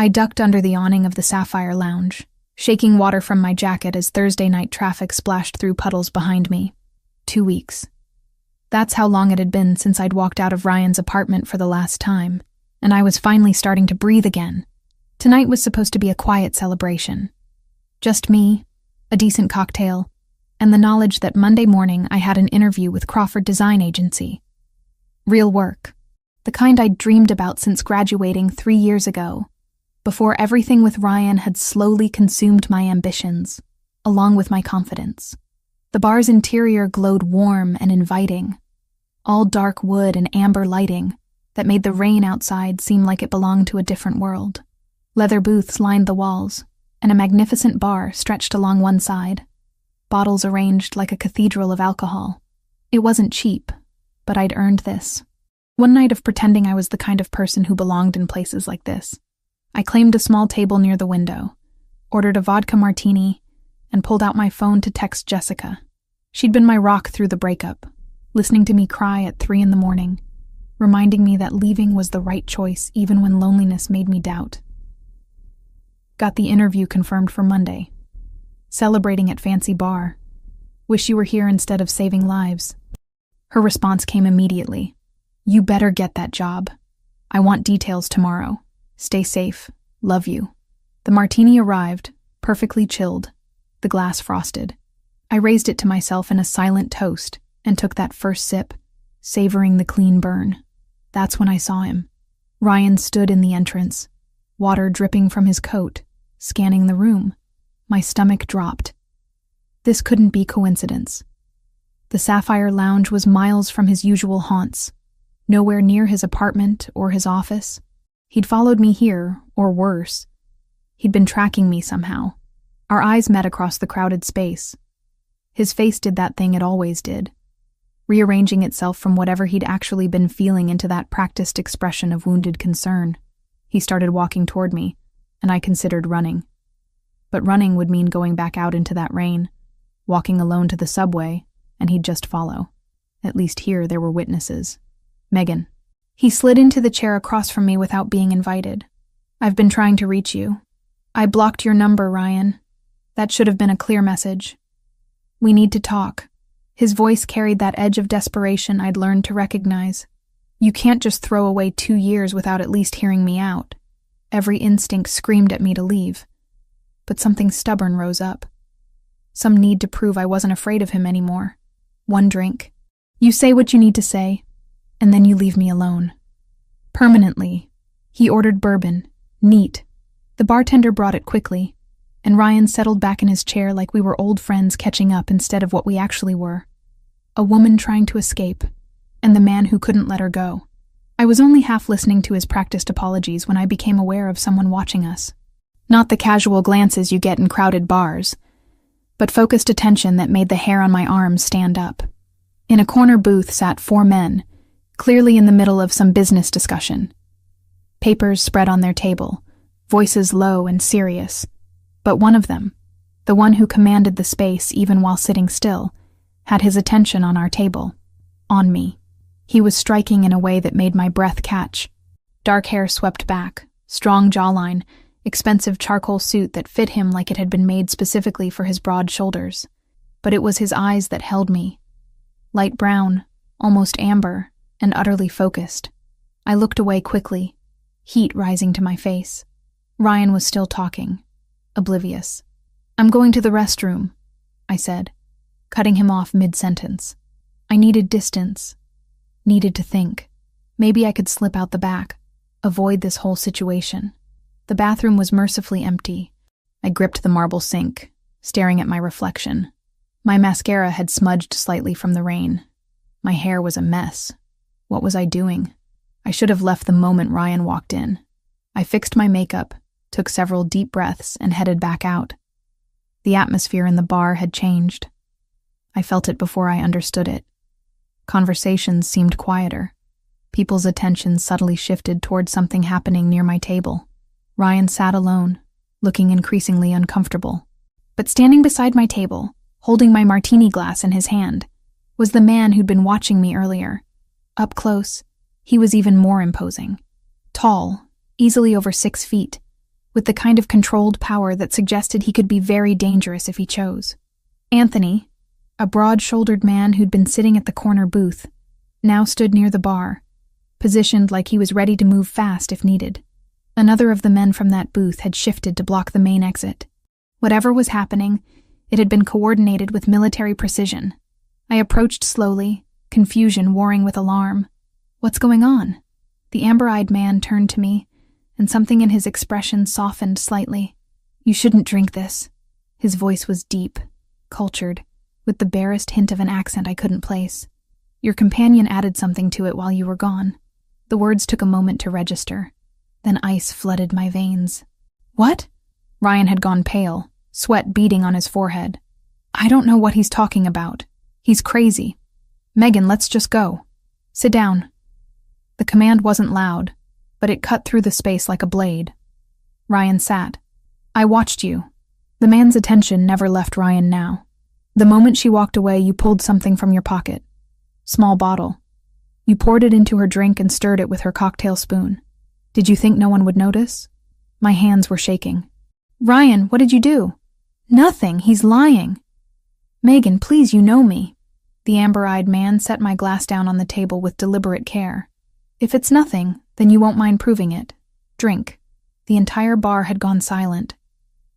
I ducked under the awning of the Sapphire Lounge, shaking water from my jacket as Thursday night traffic splashed through puddles behind me. 2 weeks. That's how long it had been since I'd walked out of Ryan's apartment for the last time, and I was finally starting to breathe again. Tonight was supposed to be a quiet celebration. Just me, a decent cocktail, and the knowledge that Monday morning I had an interview with Crawford Design Agency. Real work. The kind I'd dreamed about since graduating 3 years ago, before everything with Ryan had slowly consumed my ambitions, along with my confidence. The bar's interior glowed warm and inviting, all dark wood and amber lighting that made the rain outside seem like it belonged to a different world. Leather booths lined the walls, and a magnificent bar stretched along one side, bottles arranged like a cathedral of alcohol. It wasn't cheap, but I'd earned this. One night of pretending I was the kind of person who belonged in places like this, I claimed a small table near the window, ordered a vodka martini, and pulled out my phone to text Jessica. She'd been my rock through the breakup, listening to me cry at 3 a.m, reminding me that leaving was the right choice even when loneliness made me doubt. Got the interview confirmed for Monday. Celebrating at fancy bar. Wish you were here instead of saving lives. Her response came immediately. You better get that job. I want details tomorrow. Stay safe. Love you. The martini arrived, perfectly chilled, the glass frosted. I raised it to myself in a silent toast and took that first sip, savoring the clean burn. That's when I saw him. Ryan stood in the entrance, water dripping from his coat, scanning the room. My stomach dropped. This couldn't be coincidence. The Sapphire Lounge was miles from his usual haunts, nowhere near his apartment or his office. He'd followed me here, or worse. He'd been tracking me somehow. Our eyes met across the crowded space. His face did that thing it always did, rearranging itself from whatever he'd actually been feeling into that practiced expression of wounded concern. He started walking toward me, and I considered running. But running would mean going back out into that rain, walking alone to the subway, and he'd just follow. At least here there were witnesses. Megan. He slid into the chair across from me without being invited. I've been trying to reach you. I blocked your number, Ryan. That should have been a clear message. We need to talk. His voice carried that edge of desperation I'd learned to recognize. You can't just throw away 2 years without at least hearing me out. Every instinct screamed at me to leave. But something stubborn rose up. Some need to prove I wasn't afraid of him anymore. One drink. You say what you need to say, and then you leave me alone. Permanently. He ordered bourbon, neat. The bartender brought it quickly, and Ryan settled back in his chair like we were old friends catching up instead of what we actually were. A woman trying to escape, and the man who couldn't let her go. I was only half listening to his practiced apologies when I became aware of someone watching us. Not the casual glances you get in crowded bars, but focused attention that made the hair on my arms stand up. In a corner booth sat 4 men, clearly in the middle of some business discussion. Papers spread on their table, voices low and serious. But one of them, the one who commanded the space even while sitting still, had his attention on our table, on me. He was striking in a way that made my breath catch. Dark hair swept back, strong jawline, expensive charcoal suit that fit him like it had been made specifically for his broad shoulders. But it was his eyes that held me. Light brown, almost amber, and utterly focused. I looked away quickly, heat rising to my face. Ryan was still talking, oblivious. I'm going to the restroom, I said, cutting him off mid-sentence. I needed distance, needed to think. Maybe I could slip out the back, avoid this whole situation. The bathroom was mercifully empty. I gripped the marble sink, staring at my reflection. My mascara had smudged slightly from the rain. My hair was a mess. What was I doing? I should have left the moment Ryan walked in. I fixed my makeup, took several deep breaths, and headed back out. The atmosphere in the bar had changed. I felt it before I understood it. Conversations seemed quieter. People's attention subtly shifted towards something happening near my table. Ryan sat alone, looking increasingly uncomfortable. But standing beside my table, holding my martini glass in his hand, was the man who'd been watching me earlier. Up close, he was even more imposing. Tall, easily over 6 feet, with the kind of controlled power that suggested he could be very dangerous if he chose. Anthony, a broad-shouldered man who'd been sitting at the corner booth, now stood near the bar, positioned like he was ready to move fast if needed. Another of the men from that booth had shifted to block the main exit. Whatever was happening, it had been coordinated with military precision. I approached slowly, confusion warring with alarm. "What's going on?" The amber-eyed man turned to me, and something in his expression softened slightly. "You shouldn't drink this." His voice was deep, cultured, with the barest hint of an accent I couldn't place. "Your companion added something to it while you were gone." The words took a moment to register. Then ice flooded my veins. "What?" Ryan had gone pale, sweat beading on his forehead. "I don't know what he's talking about. He's crazy. Megan, let's just go. Sit down." The command wasn't loud, but it cut through the space like a blade. Ryan sat. "I watched you." The man's attention never left Ryan now. "The moment she walked away, you pulled something from your pocket. Small bottle. You poured it into her drink and stirred it with her cocktail spoon. Did you think no one would notice?" My hands were shaking. "Ryan, what did you do?" "Nothing, he's lying." "Megan, please, you know me." The amber-eyed man set my glass down on the table with deliberate care. "If it's nothing, then you won't mind proving it. Drink." The entire bar had gone silent.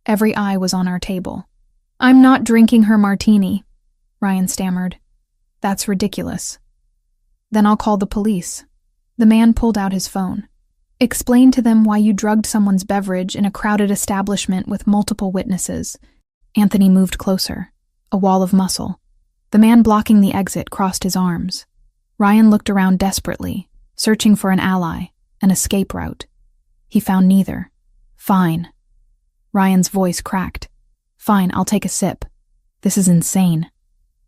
Every eye was on our table. "I'm not drinking her martini," Ryan stammered. "That's ridiculous." "Then I'll call the police." The man pulled out his phone. "Explain to them why you drugged someone's beverage in a crowded establishment with multiple witnesses." Anthony moved closer, a wall of muscle. The man blocking the exit crossed his arms. Ryan looked around desperately, searching for an ally, an escape route. He found neither. "Fine." Ryan's voice cracked. "Fine, I'll take a sip. This is insane.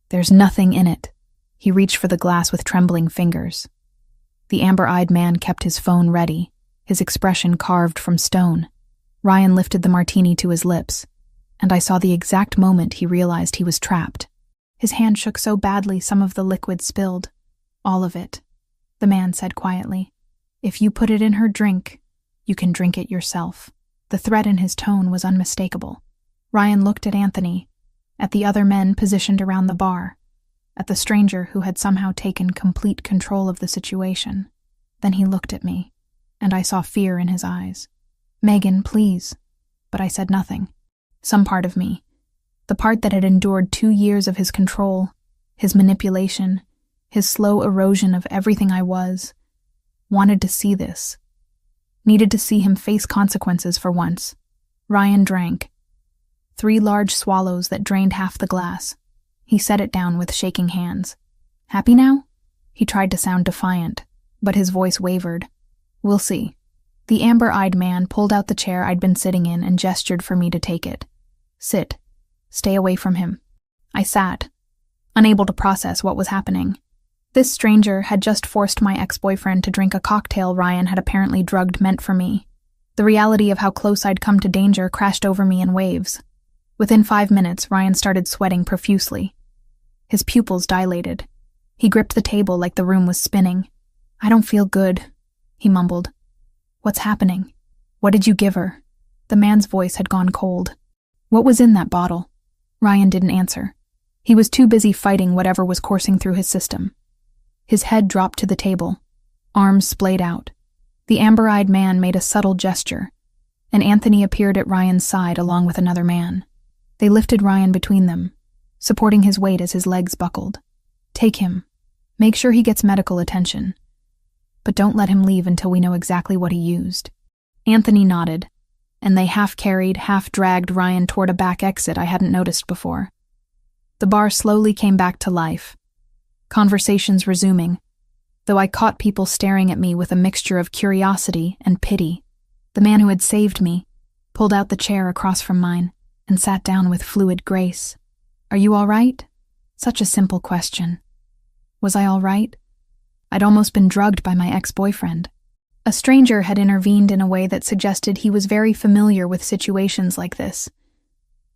There's nothing in it." He reached for the glass with trembling fingers. The amber-eyed man kept his phone ready, his expression carved from stone. Ryan lifted the martini to his lips, and I saw the exact moment he realized he was trapped. His hand shook so badly some of the liquid spilled. "All of it," the man said quietly. "If you put it in her drink, you can drink it yourself." The threat in his tone was unmistakable. Ryan looked at Anthony, at the other men positioned around the bar, at the stranger who had somehow taken complete control of the situation. Then he looked at me, and I saw fear in his eyes. "Megan, please." But I said nothing. Some part of me, the part that had endured 2 years of his control, his manipulation, his slow erosion of everything I was, wanted to see this. Needed to see him face consequences for once. Ryan drank. 3 large swallows that drained half the glass. He set it down with shaking hands. "Happy now?" He tried to sound defiant, but his voice wavered. "We'll see." The amber-eyed man pulled out the chair I'd been sitting in and gestured for me to take it. "Sit. Stay away from him." I sat, unable to process what was happening. This stranger had just forced my ex-boyfriend to drink a cocktail Ryan had apparently drugged meant for me. The reality of how close I'd come to danger crashed over me in waves. Within 5 minutes, Ryan started sweating profusely. His pupils dilated. He gripped the table like the room was spinning. "I don't feel good," he mumbled. "What's happening? What did you give her?" The man's voice had gone cold. "What was in that bottle?" Ryan didn't answer. He was too busy fighting whatever was coursing through his system. His head dropped to the table, arms splayed out. The amber-eyed man made a subtle gesture, and Anthony appeared at Ryan's side along with another man. They lifted Ryan between them, supporting his weight as his legs buckled. "Take him. Make sure he gets medical attention. But don't let him leave until we know exactly what he used." Anthony nodded, and they half-carried, half-dragged Ryan toward a back exit I hadn't noticed before. The bar slowly came back to life, conversations resuming, though I caught people staring at me with a mixture of curiosity and pity. The man who had saved me pulled out the chair across from mine and sat down with fluid grace. "Are you all right?" Such a simple question. Was I all right? I'd almost been drugged by my ex-boyfriend. A stranger had intervened in a way that suggested he was very familiar with situations like this.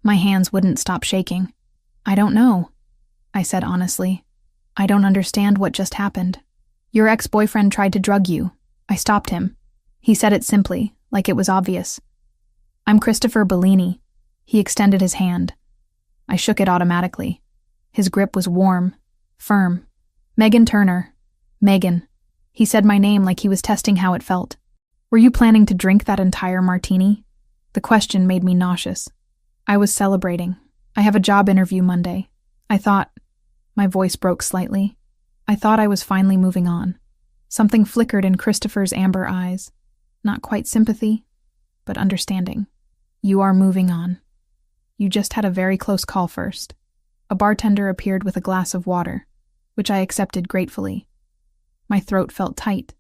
My hands wouldn't stop shaking. "I don't know," I said honestly. "I don't understand what just happened." "Your ex-boyfriend tried to drug you. I stopped him." He said it simply, like it was obvious. I'm Christopher Bellini. He extended his hand. I shook it automatically. His grip was warm, firm. Megan Turner. Megan. He said my name like he was testing how it felt. Were you planning to drink that entire martini? The question made me nauseous. I was celebrating. I have a job interview Monday. I thought... My voice broke slightly. I thought I was finally moving on. Something flickered in Christopher's amber eyes. Not quite sympathy, but understanding. You are moving on. You just had a very close call first. A bartender appeared with a glass of water, which I accepted gratefully. My throat felt tight.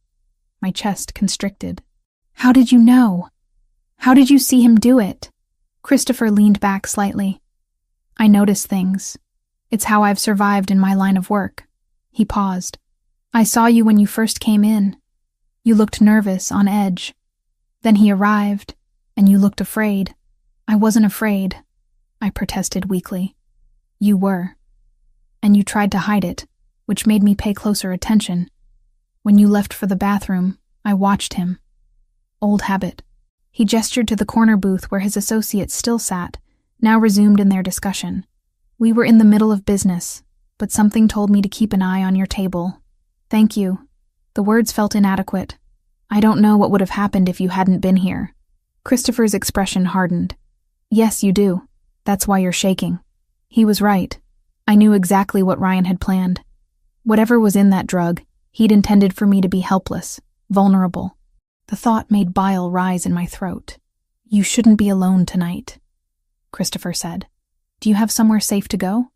My chest constricted. How did you know? How did you see him do it? Christopher leaned back slightly. I notice things. It's how I've survived in my line of work. He paused. I saw you when you first came in. You looked nervous, on edge. Then he arrived, and you looked afraid. I wasn't afraid, I protested weakly. You were. And you tried to hide it, which made me pay closer attention. When you left for the bathroom, I watched him. Old habit. He gestured to the corner booth where his associates still sat, now resumed in their discussion. We were in the middle of business, but something told me to keep an eye on your table. Thank you. The words felt inadequate. I don't know what would have happened if you hadn't been here. Christopher's expression hardened. Yes, you do. That's why you're shaking. He was right. I knew exactly what Ryan had planned. Whatever was in that drug, he'd intended for me to be helpless, vulnerable. The thought made bile rise in my throat. You shouldn't be alone tonight, Christopher said. Do you have somewhere safe to go?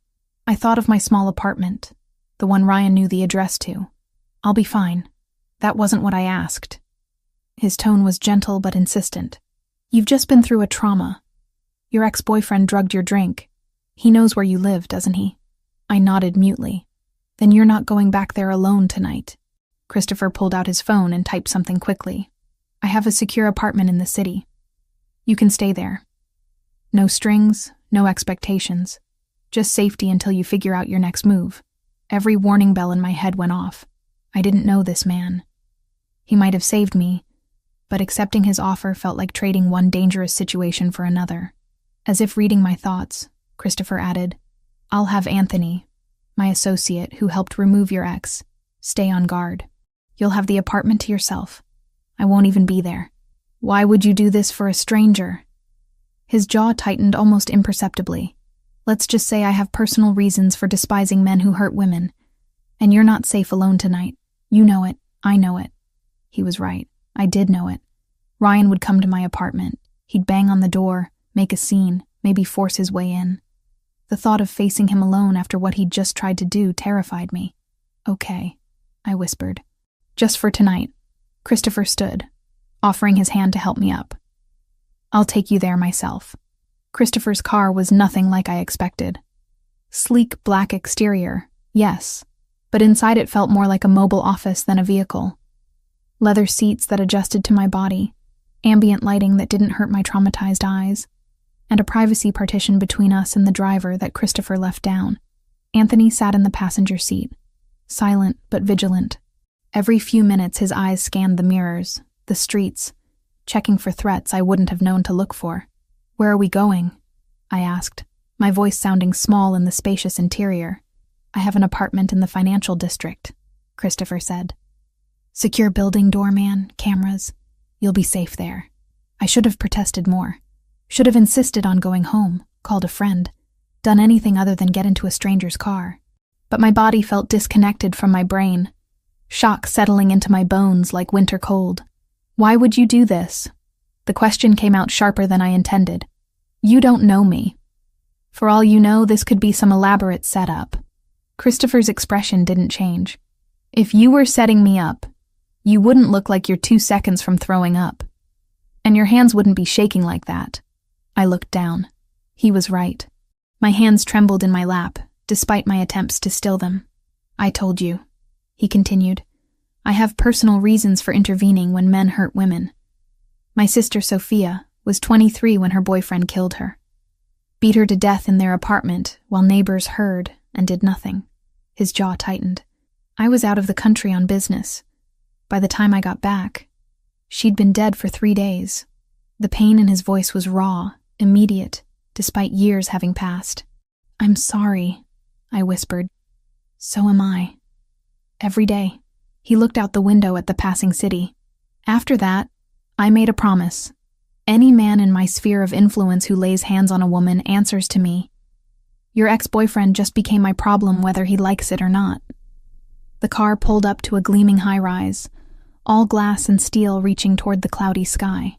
I thought of my small apartment, the one Ryan knew the address to. I'll be fine. That wasn't what I asked. His tone was gentle but insistent. You've just been through a trauma. Your ex-boyfriend drugged your drink. He knows where you live, doesn't he? I nodded mutely. Then you're not going back there alone tonight. Christopher pulled out his phone and typed something quickly. I have a secure apartment in the city. You can stay there. No strings, no expectations. Just safety until you figure out your next move. Every warning bell in my head went off. I didn't know this man. He might have saved me, but accepting his offer felt like trading one dangerous situation for another. As if reading my thoughts, Christopher added, I'll have Anthony, my associate who helped remove your ex, stay on guard. You'll have the apartment to yourself. I won't even be there. Why would you do this for a stranger? His jaw tightened almost imperceptibly. Let's just say I have personal reasons for despising men who hurt women. And you're not safe alone tonight. You know it. I know it. He was right. I did know it. Ryan would come to my apartment. He'd bang on the door, make a scene, maybe force his way in. The thought of facing him alone after what he'd just tried to do terrified me. Okay, I whispered. Just for tonight. Christopher stood, offering his hand to help me up. I'll take you there myself. Christopher's car was nothing like I expected. Sleek black exterior, yes, but inside it felt more like a mobile office than a vehicle. Leather seats that adjusted to my body, ambient lighting that didn't hurt my traumatized eyes, and a privacy partition between us and the driver that Christopher left down. Anthony sat in the passenger seat, silent but vigilant. Every few minutes his eyes scanned the mirrors, the streets, checking for threats I wouldn't have known to look for. Where are we going? I asked, my voice sounding small in the spacious interior. I have an apartment in the financial district, Christopher said. Secure building doorman, cameras. You'll be safe there. I should have protested more. Should have insisted on going home, called a friend, done anything other than get into a stranger's car. But my body felt disconnected from my brain, shock settling into my bones like winter cold. Why would you do this? The question came out sharper than I intended. You don't know me. For all you know, this could be some elaborate setup. Christopher's expression didn't change. If you were setting me up, you wouldn't look like you're 2 seconds from throwing up. And your hands wouldn't be shaking like that. I looked down. He was right. My hands trembled in my lap, despite my attempts to still them. I told you, he continued. I have personal reasons for intervening when men hurt women. My sister Sophia was 23 when her boyfriend killed her. Beat her to death in their apartment while neighbors heard and did nothing. His jaw tightened. I was out of the country on business. By the time I got back, she'd been dead for 3 days. The pain in his voice was raw, immediate, despite years having passed. "I'm sorry," I whispered. "So am I. Every day." He looked out the window at the passing city. "After that, I made a promise. Any man in my sphere of influence who lays hands on a woman answers to me. Your ex-boyfriend just became my problem whether he likes it or not." The car pulled up to a gleaming high-rise, all glass and steel reaching toward the cloudy sky.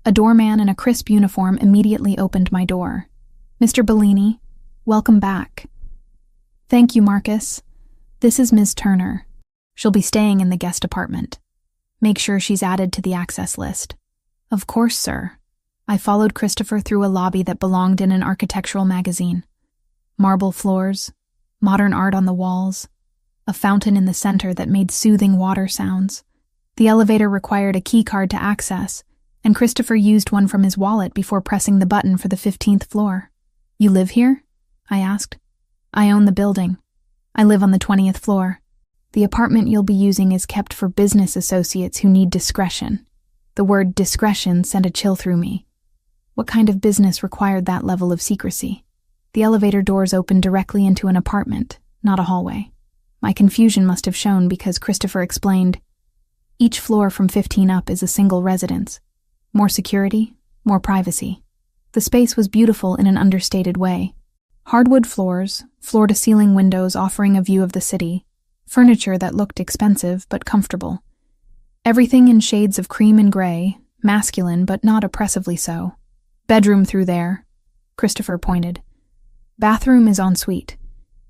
A doorman in a crisp uniform immediately opened my door. "Mr. Bellini, welcome back." "Thank you, Marcus. This is Ms. Turner. She'll be staying in the guest apartment. Make sure she's added to the access list." "Of course, sir." I followed Christopher through a lobby that belonged in an architectural magazine. Marble floors, modern art on the walls, a fountain in the center that made soothing water sounds. The elevator required a key card to access, and Christopher used one from his wallet before pressing the button for the 15th floor. "You live here?" I asked. "I own the building. I live on the 20th floor. The apartment you'll be using is kept for business associates who need discretion." The word discretion sent a chill through me. What kind of business required that level of secrecy? The elevator doors opened directly into an apartment, not a hallway. My confusion must have shown because Christopher explained, "Each floor from 15 up is a single residence. More security, more privacy." The space was beautiful in an understated way. Hardwood floors, floor-to-ceiling windows offering a view of the city, furniture that looked expensive but comfortable. Everything in shades of cream and gray, masculine but not oppressively so. "Bedroom through there," Christopher pointed. "Bathroom is en suite.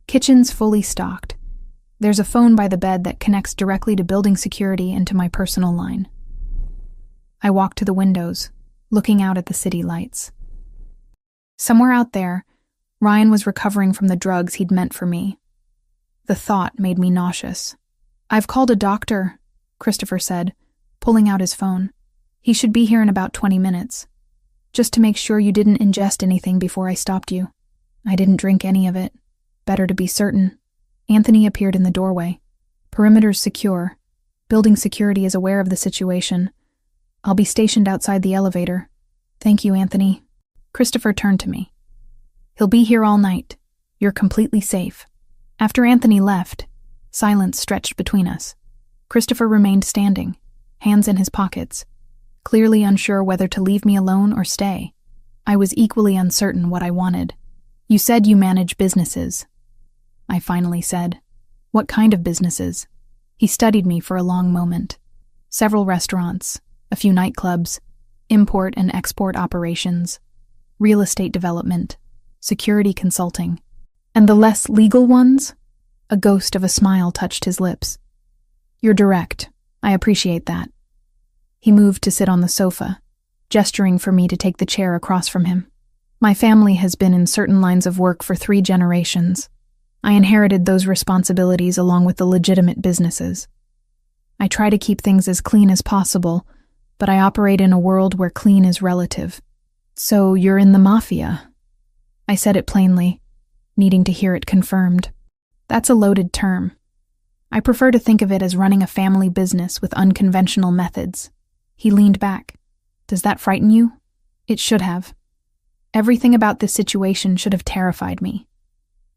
Kitchen's fully stocked. There's a phone by the bed that connects directly to building security and to my personal line." I walked to the windows, looking out at the city lights. Somewhere out there, Ryan was recovering from the drugs he'd meant for me. The thought made me nauseous. "I've called a doctor," Christopher said, pulling out his phone. "He should be here in about 20 minutes. Just to make sure you didn't ingest anything before I stopped you." "I didn't drink any of it. Better to be certain." Anthony appeared in the doorway. "Perimeter's secure. Building security is aware of the situation. I'll be stationed outside the elevator." "Thank you, Anthony." Christopher turned to me. "He'll be here all night. You're completely safe." After Anthony left, silence stretched between us. Christopher remained standing, hands in his pockets, clearly unsure whether to leave me alone or stay. I was equally uncertain what I wanted. "You said you manage businesses," I finally said. "What kind of businesses?" He studied me for a long moment. "Several restaurants, a few nightclubs, import and export operations, real estate development, security consulting. And the less legal ones?" A ghost of a smile touched his lips. "You're direct. I appreciate that." He moved to sit on the sofa, gesturing for me to take the chair across from him. "My family has been in certain lines of work for 3 generations. I inherited those responsibilities along with the legitimate businesses. I try to keep things as clean as possible, but I operate in a world where clean is relative." "So you're in the Mafia?" I said it plainly, needing to hear it confirmed. "That's a loaded term. I prefer to think of it as running a family business with unconventional methods." He leaned back. "Does that frighten you?" It should have. Everything about this situation should have terrified me.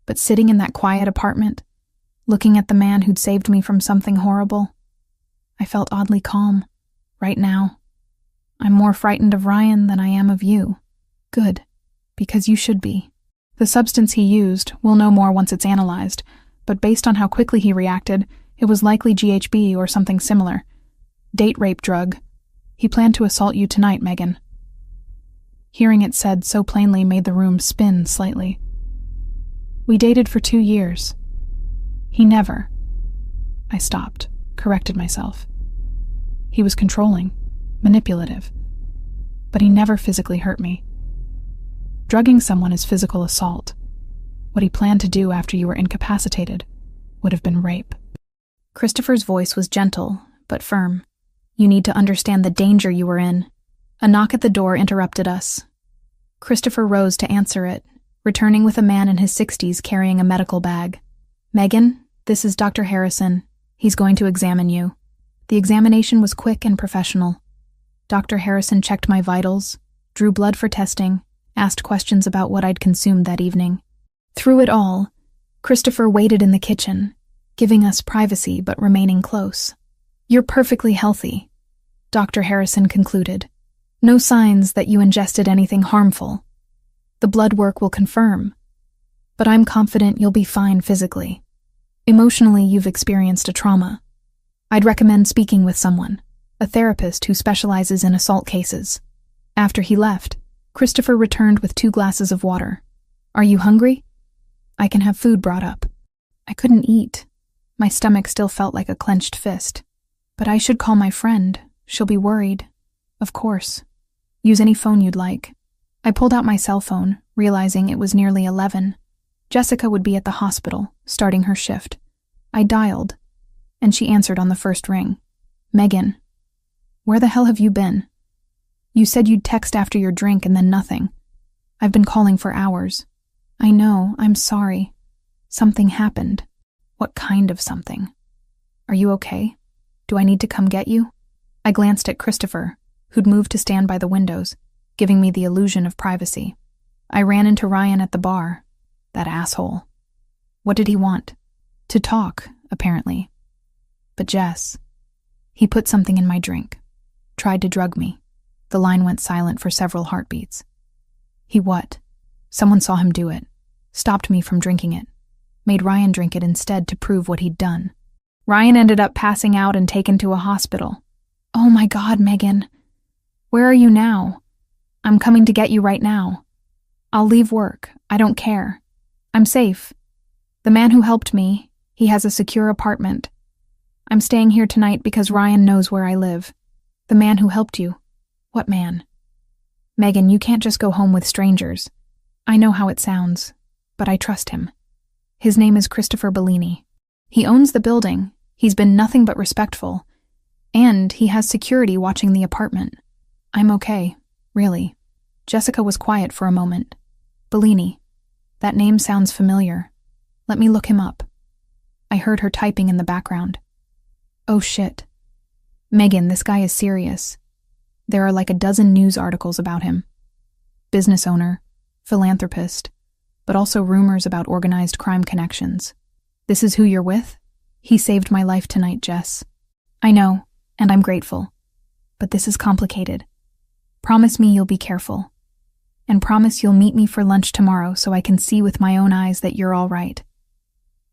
But sitting in that quiet apartment, looking at the man who'd saved me from something horrible, I felt oddly calm. Right now, I'm more frightened of Ryan than I am of you. Good, because you should be. The substance he used, we'll know more once it's analyzed, but based on how quickly he reacted, it was likely GHB or something similar. Date rape drug. He planned to assault you tonight, Megan. Hearing it said so plainly made the room spin slightly. We dated for 2 years. He never. I stopped, corrected myself. He was controlling, manipulative, but he never physically hurt me. Drugging someone is physical assault. What he planned to do after you were incapacitated would have been rape. Christopher's voice was gentle, but firm. You need to understand the danger you were in. A knock at the door interrupted us. Christopher rose to answer it, returning with a man in his 60s carrying a medical bag. "Megan, this is Dr. Harrison. He's going to examine you." The examination was quick and professional. Dr. Harrison checked my vitals, drew blood for testing, asked questions about what I'd consumed that evening. Through it all, Christopher waited in the kitchen, giving us privacy but remaining close. "You're perfectly healthy," Dr. Harrison concluded. "No signs that you ingested anything harmful. The blood work will confirm, but I'm confident you'll be fine physically. Emotionally, you've experienced a trauma. I'd recommend speaking with someone, a therapist who specializes in assault cases." After he left, Christopher returned with 2 glasses of water. "Are you hungry? I can have food brought up." I couldn't eat. My stomach still felt like a clenched fist. "But I should call my friend. She'll be worried." "Of course. Use any phone you'd like." I pulled out my cell phone, realizing it was nearly 11. Jessica would be at the hospital, starting her shift. I dialed, and she answered on the first ring. "Megan, where the hell have you been? You said you'd text after your drink and then nothing. I've been calling for hours." "I know, I'm sorry. Something happened." "What kind of something? Are you okay? Do I need to come get you?" I glanced at Christopher, who'd moved to stand by the windows, giving me the illusion of privacy. I ran into Ryan at the bar. That asshole. What did he want? To talk, apparently. But Jess. He put something in my drink. Tried to drug me. The line went silent for several heartbeats. He what? Someone saw him do it. Stopped me from drinking it. Made Ryan drink it instead to prove what he'd done. Ryan ended up passing out and taken to a hospital. "Oh my God, Megan. Where are you now? I'm coming to get you right now. I'll leave work. I don't care. I'm safe. The man who helped me, he has a secure apartment. I'm staying here tonight because Ryan knows where I live." "The man who helped you? What man?" "Megan, you can't just go home with strangers. I know how it sounds, but I trust him. His name is Christopher Bellini. He owns the building. He's been nothing but respectful. And he has security watching the apartment. I'm okay, really." Jessica was quiet for a moment. "Bellini. That name sounds familiar. Let me look him up." I heard her typing in the background. "Oh shit. Megan, this guy is serious. There are like a dozen news articles about him. Business owner, philanthropist, but also rumors about organized crime connections. This is who you're with? He saved my life tonight, Jess. I know, and I'm grateful. But this is complicated. Promise me you'll be careful. And promise you'll meet me for lunch tomorrow so I can see with my own eyes that you're all right.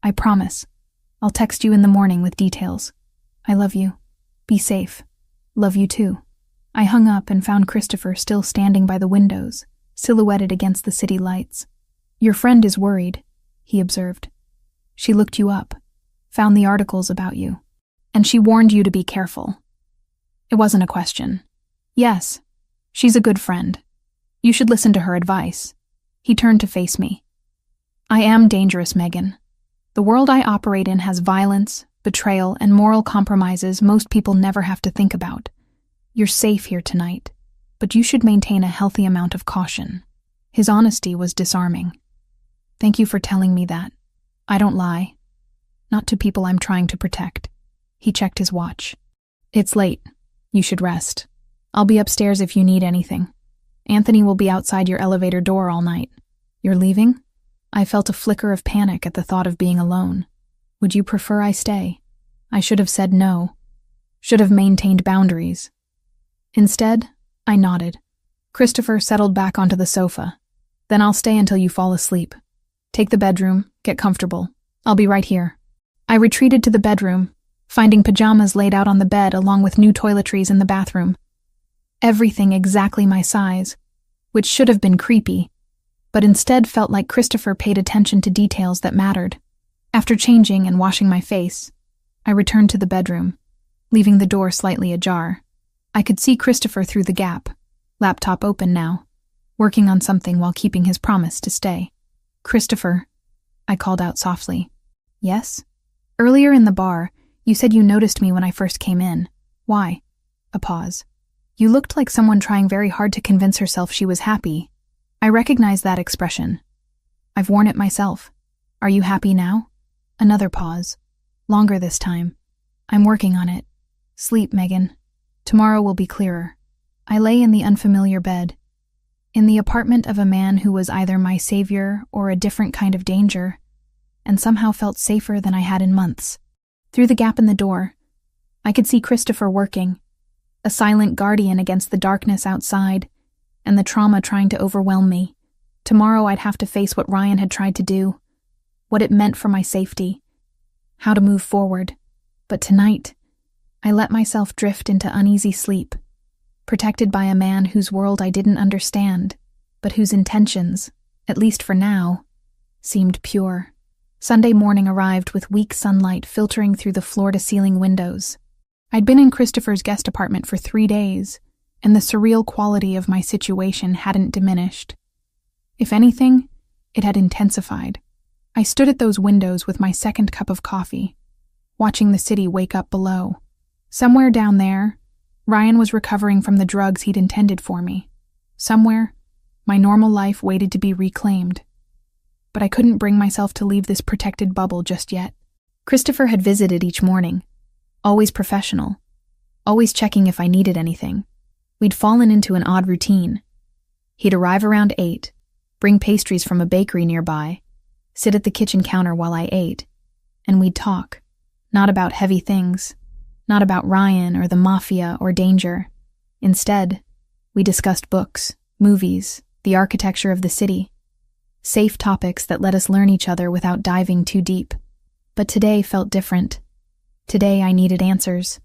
I promise. I'll text you in the morning with details. I love you. Be safe. Love you too." I hung up and found Christopher still standing by the windows, silhouetted against the city lights. "Your friend is worried," he observed. "She looked you up, found the articles about you, and she warned you to be careful." It wasn't a question. "Yes, she's a good friend. You should listen to her advice." He turned to face me. "I am dangerous, Megan. The world I operate in has violence, betrayal, and moral compromises most people never have to think about. You're safe here tonight, but you should maintain a healthy amount of caution." His honesty was disarming. "Thank you for telling me that. I don't lie. Not to people I'm trying to protect." He checked his watch. "It's late. You should rest. I'll be upstairs if you need anything. Anthony will be outside your elevator door all night." "You're leaving?" I felt a flicker of panic at the thought of being alone. "Would you prefer I stay?" I should have said no. Should have maintained boundaries. Instead, I nodded. Christopher settled back onto the sofa. "Then I'll stay until you fall asleep. Take the bedroom, get comfortable. I'll be right here." I retreated to the bedroom, finding pajamas laid out on the bed along with new toiletries in the bathroom. Everything exactly my size, which should have been creepy, but instead felt like Christopher paid attention to details that mattered. After changing and washing my face, I returned to the bedroom, leaving the door slightly ajar. I could see Christopher through the gap, laptop open now, working on something while keeping his promise to stay. "Christopher," I called out softly. "Yes?" "Earlier in the bar, you said you noticed me when I first came in. Why?" A pause. "You looked like someone trying very hard to convince herself she was happy. I recognize that expression. I've worn it myself. Are you happy now?" Another pause. Longer this time. "I'm working on it. Sleep, Megan. Tomorrow will be clearer." I lay in the unfamiliar bed, in the apartment of a man who was either my savior or a different kind of danger, and somehow felt safer than I had in months. Through the gap in the door, I could see Christopher working, a silent guardian against the darkness outside and the trauma trying to overwhelm me. Tomorrow I'd have to face what Ryan had tried to do, what it meant for my safety, how to move forward. But tonight, I let myself drift into uneasy sleep, protected by a man whose world I didn't understand, but whose intentions, at least for now, seemed pure. Sunday morning arrived with weak sunlight filtering through the floor-to-ceiling windows. I'd been in Christopher's guest apartment for 3 days, and the surreal quality of my situation hadn't diminished. If anything, it had intensified. I stood at those windows with my second cup of coffee, watching the city wake up below. Somewhere down there, Ryan was recovering from the drugs he'd intended for me. Somewhere, my normal life waited to be reclaimed. But I couldn't bring myself to leave this protected bubble just yet. Christopher had visited each morning, always professional, always checking if I needed anything. We'd fallen into an odd routine. He'd arrive around 8, bring pastries from a bakery nearby, sit at the kitchen counter while I ate, and we'd talk. Not about heavy things, not about Ryan or the Mafia or danger. Instead, we discussed books, movies, the architecture of the city, safe topics that let us learn each other without diving too deep. But today felt different. Today I needed answers.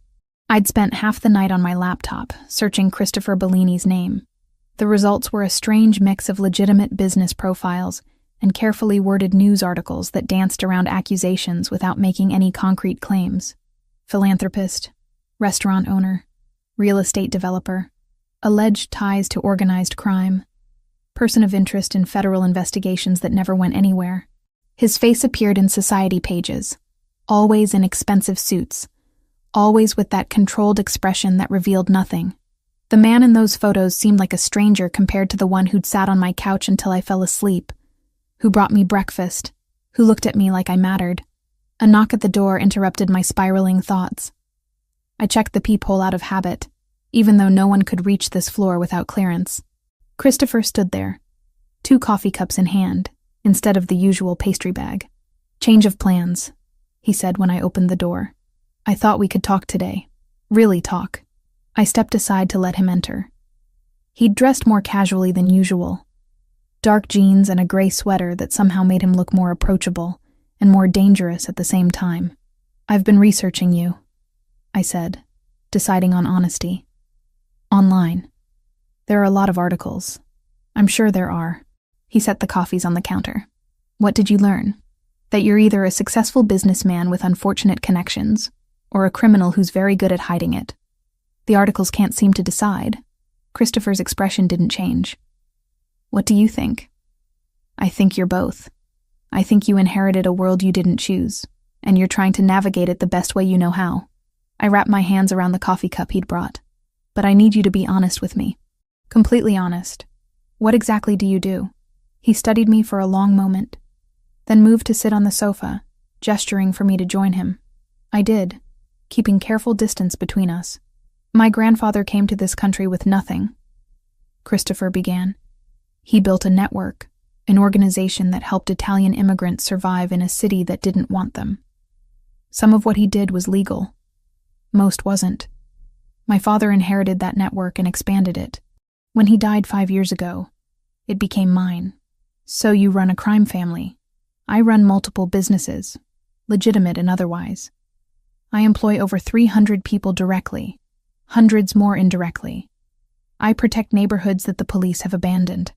I'd spent half the night on my laptop, searching Christopher Bellini's name. The results were a strange mix of legitimate business profiles and carefully worded news articles that danced around accusations without making any concrete claims. Philanthropist, restaurant owner, real estate developer, alleged ties to organized crime, person of interest in federal investigations that never went anywhere. His face appeared in society pages, always in expensive suits, always with that controlled expression that revealed nothing. The man in those photos seemed like a stranger compared to the one who'd sat on my couch until I fell asleep, who brought me breakfast, who looked at me like I mattered. A knock at the door interrupted my spiraling thoughts. I checked the peephole out of habit, even though no one could reach this floor without clearance. Christopher stood there, 2 coffee cups in hand, instead of the usual pastry bag. "Change of plans," he said when I opened the door. "I thought we could talk today. Really talk." I stepped aside to let him enter. He'd dressed more casually than usual. Dark jeans and a gray sweater that somehow made him look more approachable and more dangerous at the same time. "I've been researching you," I said, deciding on honesty. "Online. There are a lot of articles. I'm sure there are." He set the coffees on the counter. "What did you learn? That you're either a successful businessman with unfortunate connections or a criminal who's very good at hiding it. The articles can't seem to decide." Christopher's expression didn't change. "What do you think?" "I think you're both. I think you inherited a world you didn't choose, and you're trying to navigate it the best way you know how." I wrapped my hands around the coffee cup he'd brought. "But I need you to be honest with me. Completely honest. What exactly do you do?" He studied me for a long moment, then moved to sit on the sofa, gesturing for me to join him. I did, keeping careful distance between us. "My grandfather came to this country with nothing," Christopher began. "He built a network, an organization that helped Italian immigrants survive in a city that didn't want them. Some of what he did was legal. Most wasn't. My father inherited that network and expanded it. When he died 5 years ago, it became mine." "So you run a crime family." "I run multiple businesses, legitimate and otherwise. I employ over 300 people directly, hundreds more indirectly. I protect neighborhoods that the police have abandoned.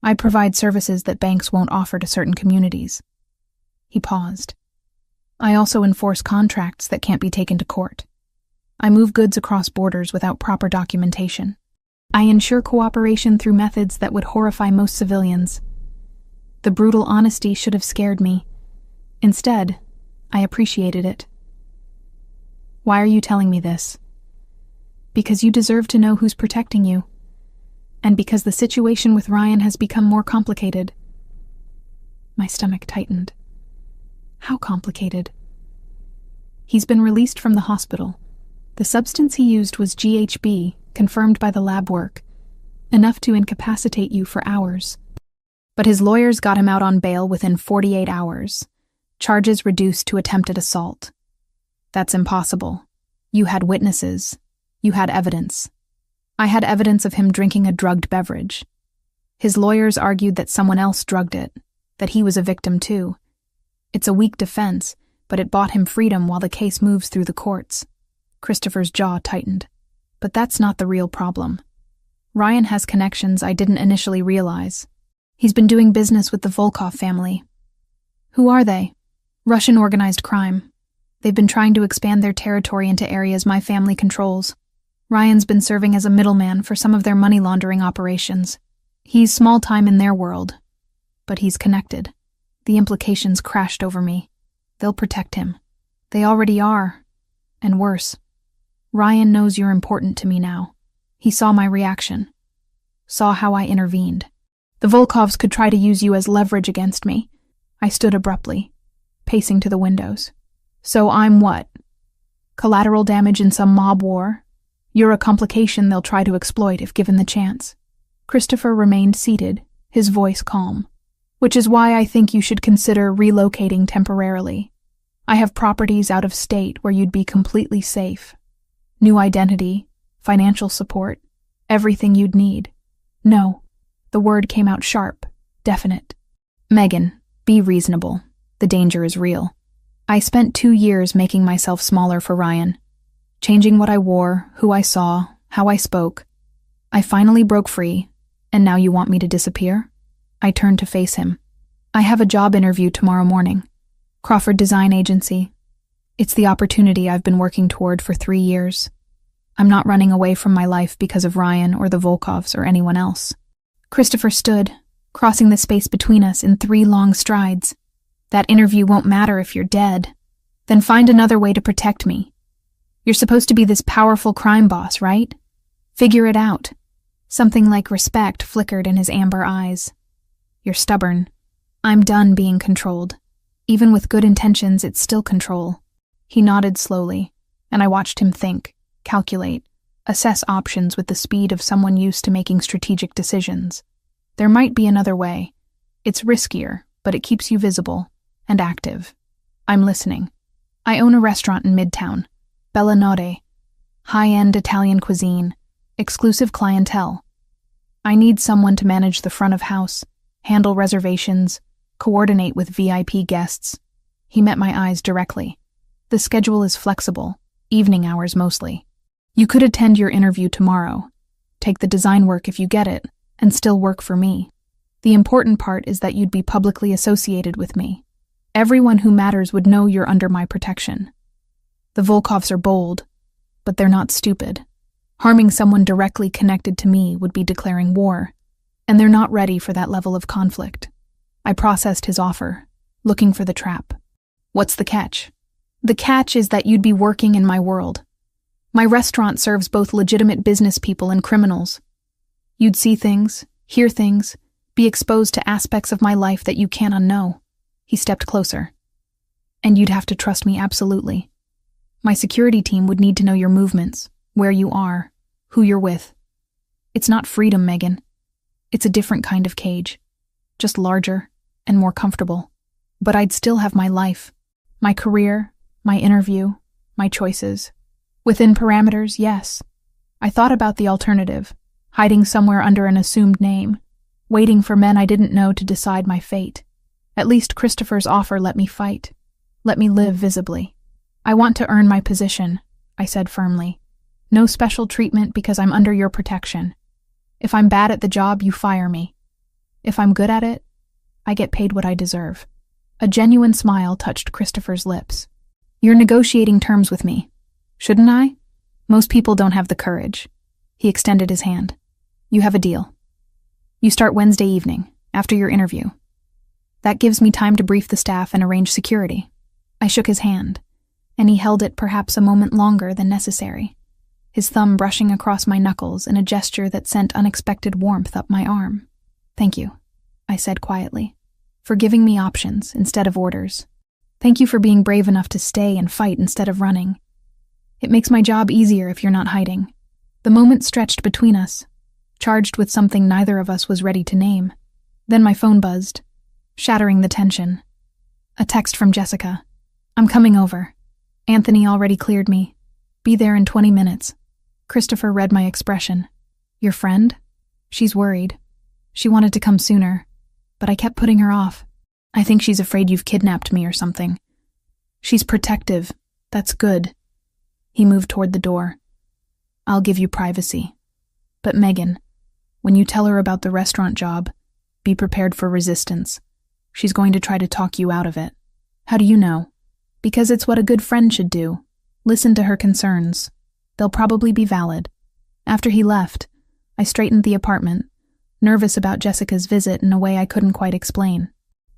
I provide services that banks won't offer to certain communities." He paused. "I also enforce contracts that can't be taken to court. I move goods across borders without proper documentation. I ensure cooperation through methods that would horrify most civilians." The brutal honesty should have scared me. Instead, I appreciated it. "Why are you telling me this?" "Because you deserve to know who's protecting you. And because the situation with Ryan has become more complicated." My stomach tightened. "How complicated?" "He's been released from the hospital. The substance he used was GHB, confirmed by the lab work, enough to incapacitate you for hours. But his lawyers got him out on bail within 48 hours. Charges reduced to attempted assault. That's impossible. You had witnesses. You had evidence. I had evidence of him drinking a drugged beverage. His lawyers argued that someone else drugged it, that he was a victim too. It's a weak defense, but it bought him freedom while the case moves through the courts. Christopher's jaw tightened. But that's not the real problem. Ryan has connections I didn't initially realize. He's been doing business with the Volkov family. Who are they? Russian organized crime. They've been trying to expand their territory into areas my family controls. Ryan's been serving as a middleman for some of their money laundering operations. He's small time in their world, but he's connected. The implications crashed over me. They'll protect him. They already are. And worse. Ryan knows you're important to me now. He saw my reaction. Saw how I intervened. The Volkovs could try to use you as leverage against me. I stood abruptly, pacing to the windows. So I'm what? Collateral damage in some mob war? You're a complication they'll try to exploit if given the chance. Christopher remained seated, his voice calm. Which is why I think you should consider relocating temporarily. I have properties out of state where you'd be completely safe. New identity, financial support, everything you'd need. No. The word came out sharp, definite. Megan, be reasonable. The danger is real. I spent 2 years making myself smaller for Ryan. Changing what I wore, who I saw, how I spoke. I finally broke free, and now you want me to disappear? I turned to face him. I have a job interview tomorrow morning. Crawford Design Agency. It's the opportunity I've been working toward for 3 years. I'm not running away from my life because of Ryan or the Volkovs or anyone else. Christopher stood, crossing the space between us in 3 long strides. That interview won't matter if you're dead. Then find another way to protect me. You're supposed to be this powerful crime boss, right? Figure it out. Something like respect flickered in his amber eyes. You're stubborn. I'm done being controlled. Even with good intentions, it's still control. He nodded slowly, and I watched him think, calculate, assess options with the speed of someone used to making strategic decisions. There might be another way. It's riskier, but it keeps you visible and active. I'm listening. I own a restaurant in Midtown, Bella Notte, high-end Italian cuisine, exclusive clientele. I need someone to manage the front of house, handle reservations, coordinate with VIP guests. He met my eyes directly. The schedule is flexible, evening hours mostly. You could attend your interview tomorrow, take the design work if you get it, and still work for me. The important part is that you'd be publicly associated with me. Everyone who matters would know you're under my protection. The Volkovs are bold, but they're not stupid. Harming someone directly connected to me would be declaring war, and they're not ready for that level of conflict. I processed his offer, looking for the trap. What's the catch? The catch is that you'd be working in my world. My restaurant serves both legitimate business people and criminals. You'd see things, hear things, be exposed to aspects of my life that you can't unknow. He stepped closer. And you'd have to trust me absolutely. My security team would need to know your movements, where you are, who you're with. It's not freedom, Megan. It's a different kind of cage. Just larger and more comfortable. But I'd still have my life, my career, my interview, my choices. Within parameters, yes. I thought about the alternative, hiding somewhere under an assumed name, waiting for men I didn't know to decide my fate. At least Christopher's offer let me fight. Let me live visibly. I want to earn my position, I said firmly. No special treatment because I'm under your protection. If I'm bad at the job, you fire me. If I'm good at it, I get paid what I deserve. A genuine smile touched Christopher's lips. You're negotiating terms with me. Shouldn't I? Most people don't have the courage. He extended his hand. You have a deal. You start Wednesday evening, after your interview. That gives me time to brief the staff and arrange security. I shook his hand, and he held it perhaps a moment longer than necessary, his thumb brushing across my knuckles in a gesture that sent unexpected warmth up my arm. Thank you, I said quietly, for giving me options instead of orders. Thank you for being brave enough to stay and fight instead of running. It makes my job easier if you're not hiding. The moment stretched between us, charged with something neither of us was ready to name. Then my phone buzzed, shattering the tension. A text from Jessica. "I'm coming over. Anthony already cleared me. Be there in 20 minutes. Christopher read my expression. "Your friend?" She's worried. She wanted to come sooner, but I kept putting her off. "I think she's afraid you've kidnapped me or something." "She's protective. That's good." He moved toward the door. "I'll give you privacy. But Megan, when you tell her about the restaurant job, be prepared for resistance. She's going to try to talk you out of it." "How do you know?" "Because it's what a good friend should do. Listen to her concerns. They'll probably be valid." After he left, I straightened the apartment, nervous about Jessica's visit in a way I couldn't quite explain.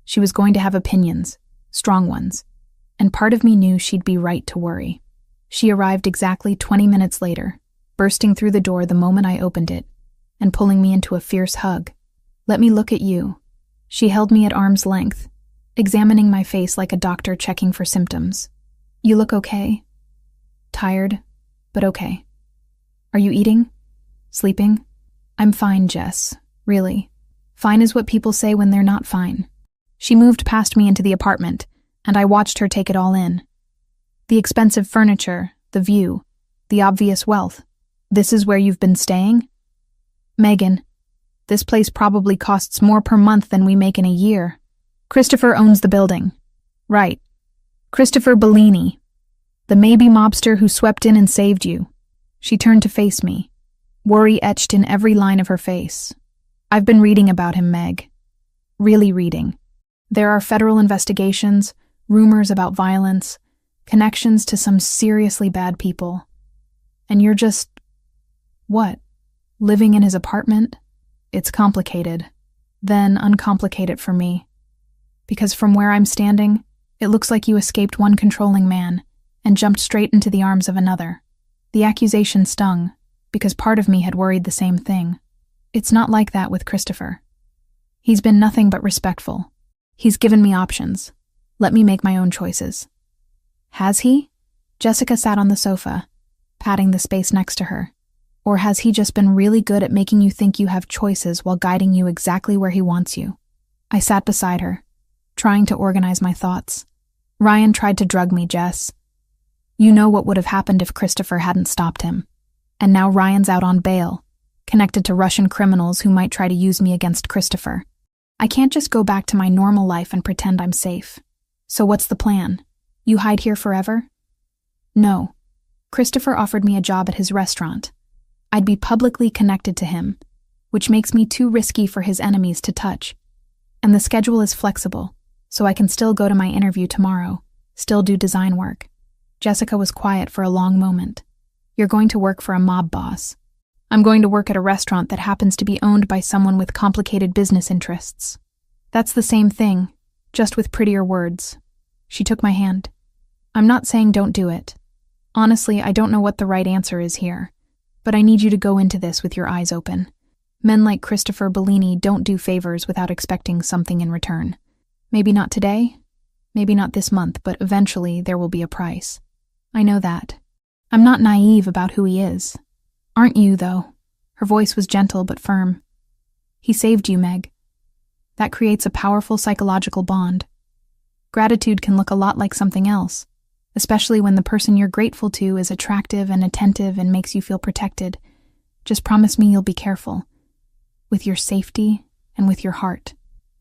She was going to have opinions, strong ones, and part of me knew she'd be right to worry. She arrived exactly 20 minutes later, bursting through the door the moment I opened it, and pulling me into a fierce hug. "Let me look at you." She held me at arm's length, examining my face like a doctor checking for symptoms. "You look okay." "Tired, but okay." "Are you eating? Sleeping?" "I'm fine, Jess. Really. Fine is what people say when they're not fine." She moved past me into the apartment, and I watched her take it all in. The expensive furniture, the view, the obvious wealth. "This is where you've been staying?" "Megan, this place probably costs more per month than we make in a year. Christopher owns the building." "Right. Christopher Bellini, the maybe mobster who swept in and saved you." She turned to face me, worry etched in every line of her face. "I've been reading about him, Meg. Really reading. There are federal investigations, rumors about violence, connections to some seriously bad people. And you're just... what? Living in his apartment? It's complicated. Then uncomplicate it for me. Because from where I'm standing, it looks like you escaped one controlling man and jumped straight into the arms of another." The accusation stung, because part of me had worried the same thing. It's not like that with Christopher. He's been nothing but respectful. He's given me options. Let me make my own choices. Has he? Jessica sat on the sofa, patting the space next to her. Or has he just been really good at making you think you have choices while guiding you exactly where he wants you? I sat beside her, trying to organize my thoughts. Ryan tried to drug me, Jess. You know what would have happened if Christopher hadn't stopped him. And now Ryan's out on bail, connected to Russian criminals who might try to use me against Christopher. I can't just go back to my normal life and pretend I'm safe. So what's the plan? You hide here forever? No. Christopher offered me a job at his restaurant. I'd be publicly connected to him, which makes me too risky for his enemies to touch. And the schedule is flexible, so I can still go to my interview tomorrow, still do design work. Jessica was quiet for a long moment. You're going to work for a mob boss. I'm going to work at a restaurant that happens to be owned by someone with complicated business interests. That's the same thing, just with prettier words. She took my hand. I'm not saying don't do it. Honestly, I don't know what the right answer is here, but I need you to go into this with your eyes open. Men like Christopher Bellini don't do favors without expecting something in return. Maybe not today, maybe not this month, but eventually there will be a price. I know that. I'm not naive about who he is. Aren't you, though? Her voice was gentle but firm. He saved you, Meg. That creates a powerful psychological bond. Gratitude can look a lot like something else, especially when the person you're grateful to is attractive and attentive and makes you feel protected. Just promise me you'll be careful. With your safety and with your heart.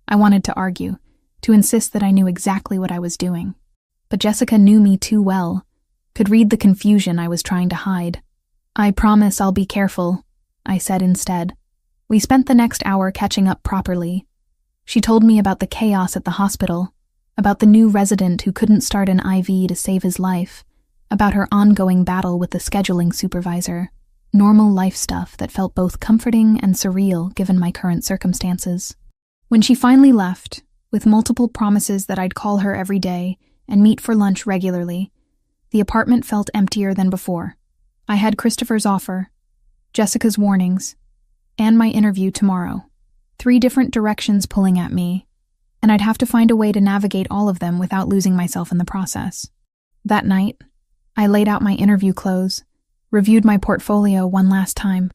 I wanted to argue, to insist that I knew exactly what I was doing. But Jessica knew me too well, could read the confusion I was trying to hide. I promise I'll be careful, I said instead. We spent the next hour catching up properly. She told me about the chaos at the hospital, about the new resident who couldn't start an IV to save his life, about her ongoing battle with the scheduling supervisor. Normal life stuff that felt both comforting and surreal given my current circumstances. When she finally left, with multiple promises that I'd call her every day and meet for lunch regularly, the apartment felt emptier than before. I had Christopher's offer, Jessica's warnings, and my interview tomorrow. 3 different directions pulling at me, and I'd have to find a way to navigate all of them without losing myself in the process. That night, I laid out my interview clothes, reviewed my portfolio one last time,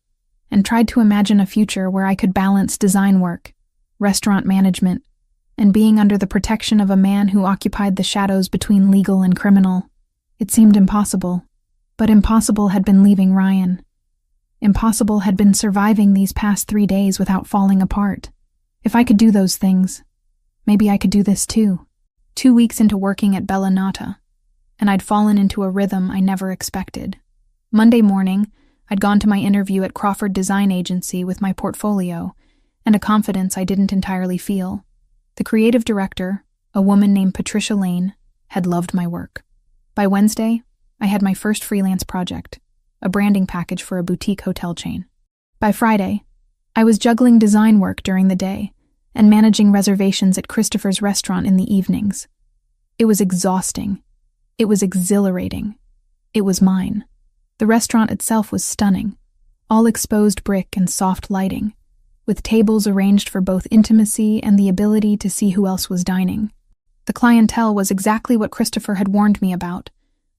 and tried to imagine a future where I could balance design work, restaurant management, and being under the protection of a man who occupied the shadows between legal and criminal. It seemed impossible, but impossible had been leaving Ryan. Impossible had been surviving these past 3 days without falling apart. If I could do those things, maybe I could do this too. 2 weeks into working at Bella Nata, and I'd fallen into a rhythm I never expected. Monday morning, I'd gone to my interview at Crawford Design Agency with my portfolio and a confidence I didn't entirely feel. The creative director, a woman named Patricia Lane, had loved my work. By Wednesday, I had my first freelance project, a branding package for a boutique hotel chain. By Friday, I was juggling design work during the day and managing reservations at Christopher's restaurant in the evenings. It was exhausting. It was exhilarating. It was mine. The restaurant itself was stunning, all exposed brick and soft lighting, with tables arranged for both intimacy and the ability to see who else was dining. The clientele was exactly what Christopher had warned me about,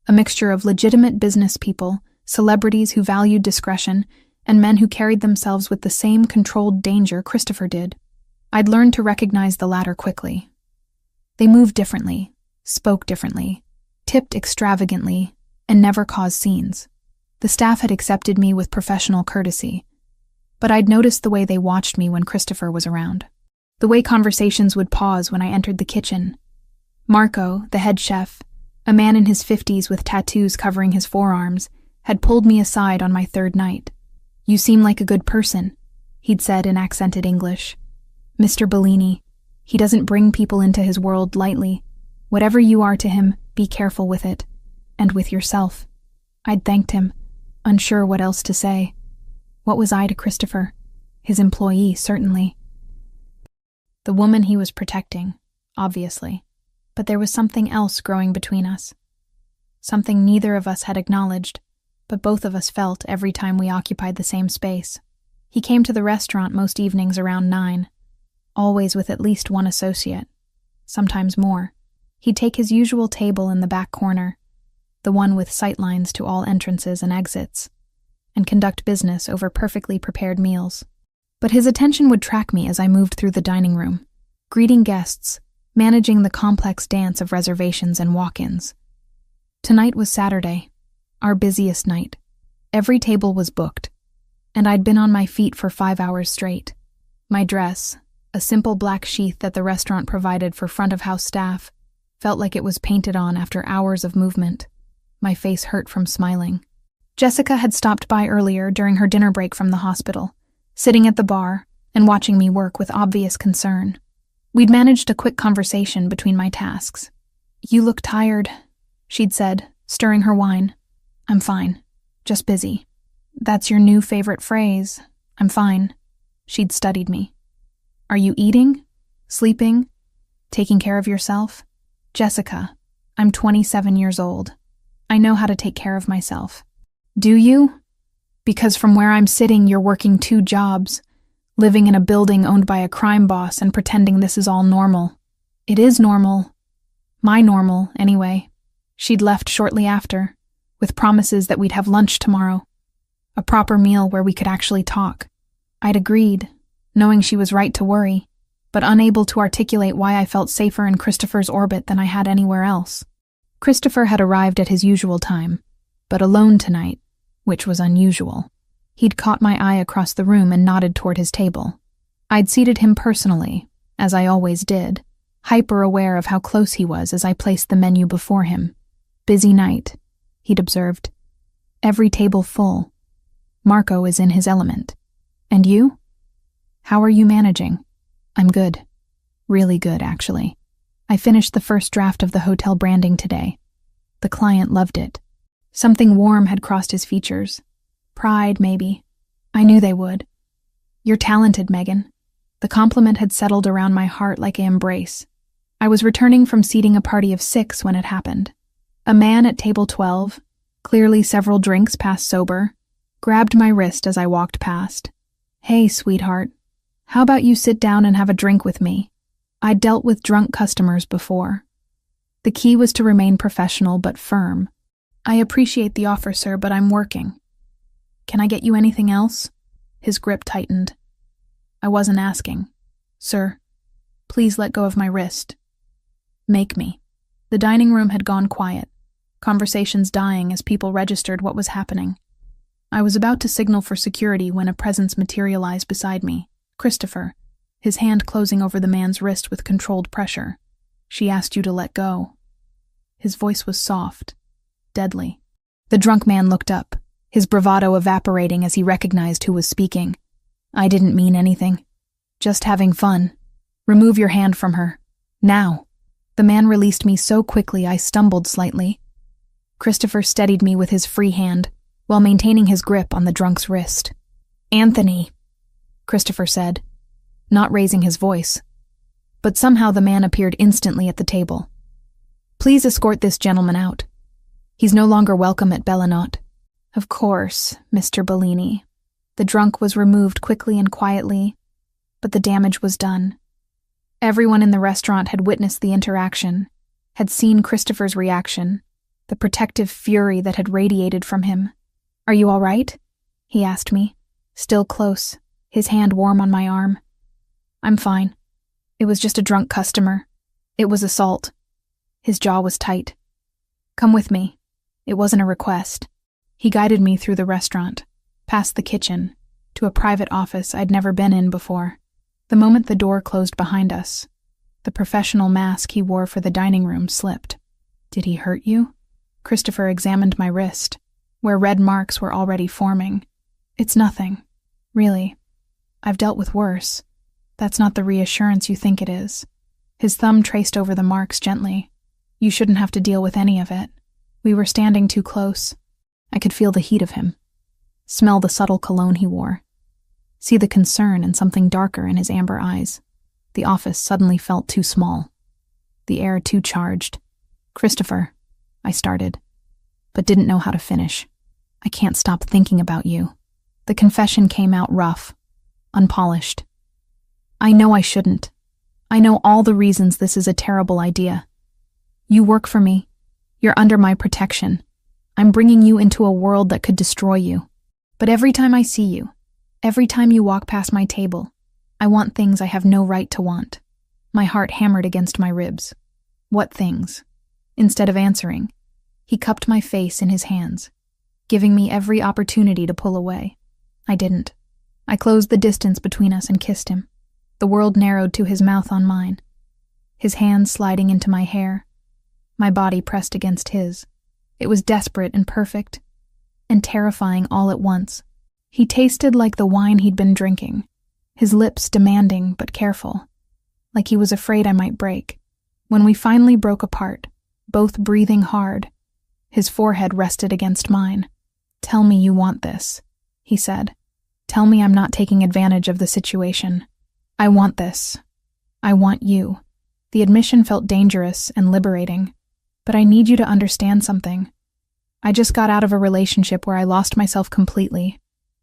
a mixture of legitimate business people, celebrities who valued discretion, and men who carried themselves with the same controlled danger Christopher did. I'd learned to recognize the latter quickly. They moved differently, spoke differently, tipped extravagantly, and never caused scenes. The staff had accepted me with professional courtesy, but I'd noticed the way they watched me when Christopher was around. The way conversations would pause when I entered the kitchen. Marco, the head chef, a man in his 50s with tattoos covering his forearms, had pulled me aside on my third night. "You seem like a good person," he'd said in accented English. "Mr. Bellini, he doesn't bring people into his world lightly. Whatever you are to him, be careful with it. And with yourself." I'd thanked him, unsure what else to say. What was I to Christopher? His employee, certainly. The woman he was protecting, obviously. But there was something else growing between us. Something neither of us had acknowledged, but both of us felt every time we occupied the same space. He came to the restaurant most evenings around 9, always with at least one associate, sometimes more. He'd take his usual table in the back corner, the one with sightlines to all entrances and exits, and conduct business over perfectly prepared meals. But his attention would track me as I moved through the dining room, greeting guests, managing the complex dance of reservations and walk-ins. Tonight was Saturday, our busiest night. Every table was booked, and I'd been on my feet for 5 hours straight. My dress, a simple black sheath that the restaurant provided for front-of-house staff, felt like it was painted on after hours of movement. My face hurt from smiling. Jessica had stopped by earlier during her dinner break from the hospital, sitting at the bar and watching me work with obvious concern. We'd managed a quick conversation between my tasks. "You look tired," she'd said, stirring her wine. "I'm fine. Just busy." "That's your new favorite phrase. I'm fine." She'd studied me. "Are you eating? Sleeping? Taking care of yourself?" "Jessica, I'm 27 years old. I know how to take care of myself." "Do you? Because from where I'm sitting, you're working 2 jobs, living in a building owned by a crime boss and pretending this is all normal." "It is normal. My normal, anyway." She'd left shortly after, with promises that we'd have lunch tomorrow, a proper meal where we could actually talk. I'd agreed, knowing she was right to worry, but unable to articulate why I felt safer in Christopher's orbit than I had anywhere else. Christopher had arrived at his usual time, but alone tonight, which was unusual. He'd caught my eye across the room and nodded toward his table. I'd seated him personally, as I always did, hyper-aware of how close he was as I placed the menu before him. "Busy night," he'd observed. "Every table full. Marco is in his element. And you? How are you managing?" "I'm good. Really good, actually. I finished the first draft of the hotel branding today. The client loved it." Something warm had crossed his features. Pride, maybe. I knew they would. "You're talented, Megan." The compliment had settled around my heart like an embrace. I was returning from seating a party of 6 when it happened. A man at table 12, clearly several drinks past sober, grabbed my wrist as I walked past. "Hey, sweetheart, how about you sit down and have a drink with me? I'd dealt with drunk customers before." The key was to remain professional but firm. "I appreciate the offer, sir, but I'm working." Can I get you anything else? His grip tightened. I wasn't asking. Sir, please let go of my wrist. Make me. The dining room had gone quiet, conversations dying as people registered what was happening. I was about to signal for security when a presence materialized beside me. Christopher, his hand closing over the man's wrist with controlled pressure. She asked you to let go. His voice was soft, deadly. The drunk man looked up, his bravado evaporating as he recognized who was speaking. I didn't mean anything. Just having fun. Remove your hand from her. Now. The man released me so quickly I stumbled slightly. Christopher steadied me with his free hand, while maintaining his grip on the drunk's wrist. Anthony, Christopher said, not raising his voice. But somehow the man appeared instantly at the table. Please escort this gentleman out. He's no longer welcome at Bellinot. Of course, Mr. Bellini. The drunk was removed quickly and quietly, but the damage was done. Everyone in the restaurant had witnessed the interaction, had seen Christopher's reaction, the protective fury that had radiated from him. Are you all right? He asked me, still close, his hand warm on my arm. I'm fine. It was just a drunk customer. It was assault. His jaw was tight. Come with me. It wasn't a request. He guided me through the restaurant, past the kitchen, to a private office I'd never been in before. The moment the door closed behind us, the professional mask he wore for the dining room slipped. Did he hurt you? Christopher examined my wrist, where red marks were already forming. It's nothing. Really. I've dealt with worse. That's not the reassurance you think it is. His thumb traced over the marks gently. You shouldn't have to deal with any of it. We were standing too close. I could feel the heat of him. Smell the subtle cologne he wore. See the concern and something darker in his amber eyes. The office suddenly felt too small. The air too charged. Christopher, I started, but didn't know how to finish. I can't stop thinking about you. The confession came out rough, unpolished. I know I shouldn't. I know all the reasons this is a terrible idea. You work for me. You're under my protection. I'm bringing you into a world that could destroy you. But every time I see you, every time you walk past my table, I want things I have no right to want. My heart hammered against my ribs. What things? Instead of answering, he cupped my face in his hands, giving me every opportunity to pull away. I didn't. I closed the distance between us and kissed him. The world narrowed to his mouth on mine, his hands sliding into my hair, my body pressed against his. It was desperate and perfect, and terrifying all at once. He tasted like the wine he'd been drinking, his lips demanding but careful, like he was afraid I might break. When we finally broke apart, both breathing hard, his forehead rested against mine. Tell me you want this, he said. Tell me I'm not taking advantage of the situation. I want this. I want you. The admission felt dangerous and liberating, but I need you to understand something. I just got out of a relationship where I lost myself completely.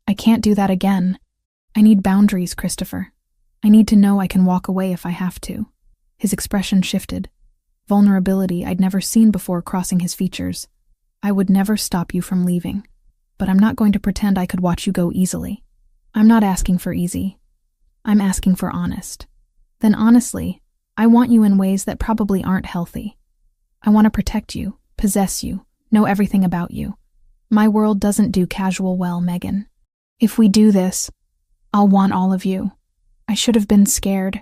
I can't do that again. I need boundaries, Christopher. I need to know I can walk away if I have to. His expression shifted. Vulnerability I'd never seen before crossing his features. I would never stop you from leaving, but I'm not going to pretend I could watch you go easily. I'm not asking for easy. I'm asking for honest. Then honestly, I want you in ways that probably aren't healthy. I want to protect you, possess you, know everything about you. My world doesn't do casual well, Megan. If we do this, I'll want all of you. I should have been scared.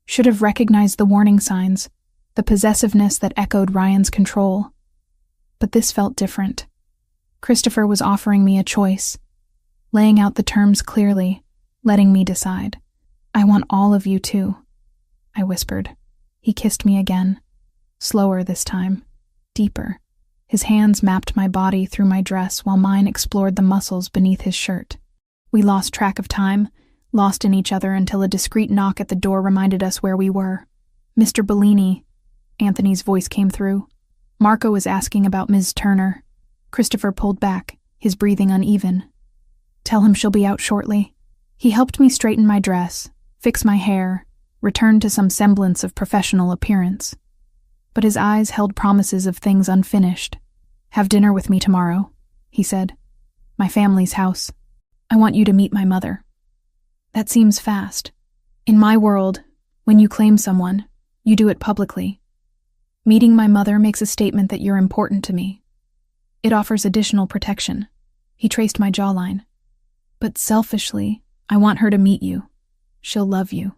Should have recognized the warning signs, the possessiveness that echoed Ryan's control. But this felt different. Christopher was offering me a choice, laying out the terms clearly, letting me decide. I want all of you too, I whispered. He kissed me again, slower this time, deeper. His hands mapped my body through my dress while mine explored the muscles beneath his shirt. We lost track of time, lost in each other until a discreet knock at the door reminded us where we were. Mr. Bellini, Anthony's voice came through. Marco is asking about Ms. Turner. Christopher pulled back, his breathing uneven. Tell him she'll be out shortly. He helped me straighten my dress, fix my hair, return to some semblance of professional appearance. But his eyes held promises of things unfinished. Have dinner with me tomorrow, he said. My family's house. I want you to meet my mother. That seems fast. In my world, when you claim someone, you do it publicly. Meeting my mother makes a statement that you're important to me. It offers additional protection. He traced my jawline. But selfishly, I want her to meet you. She'll love you.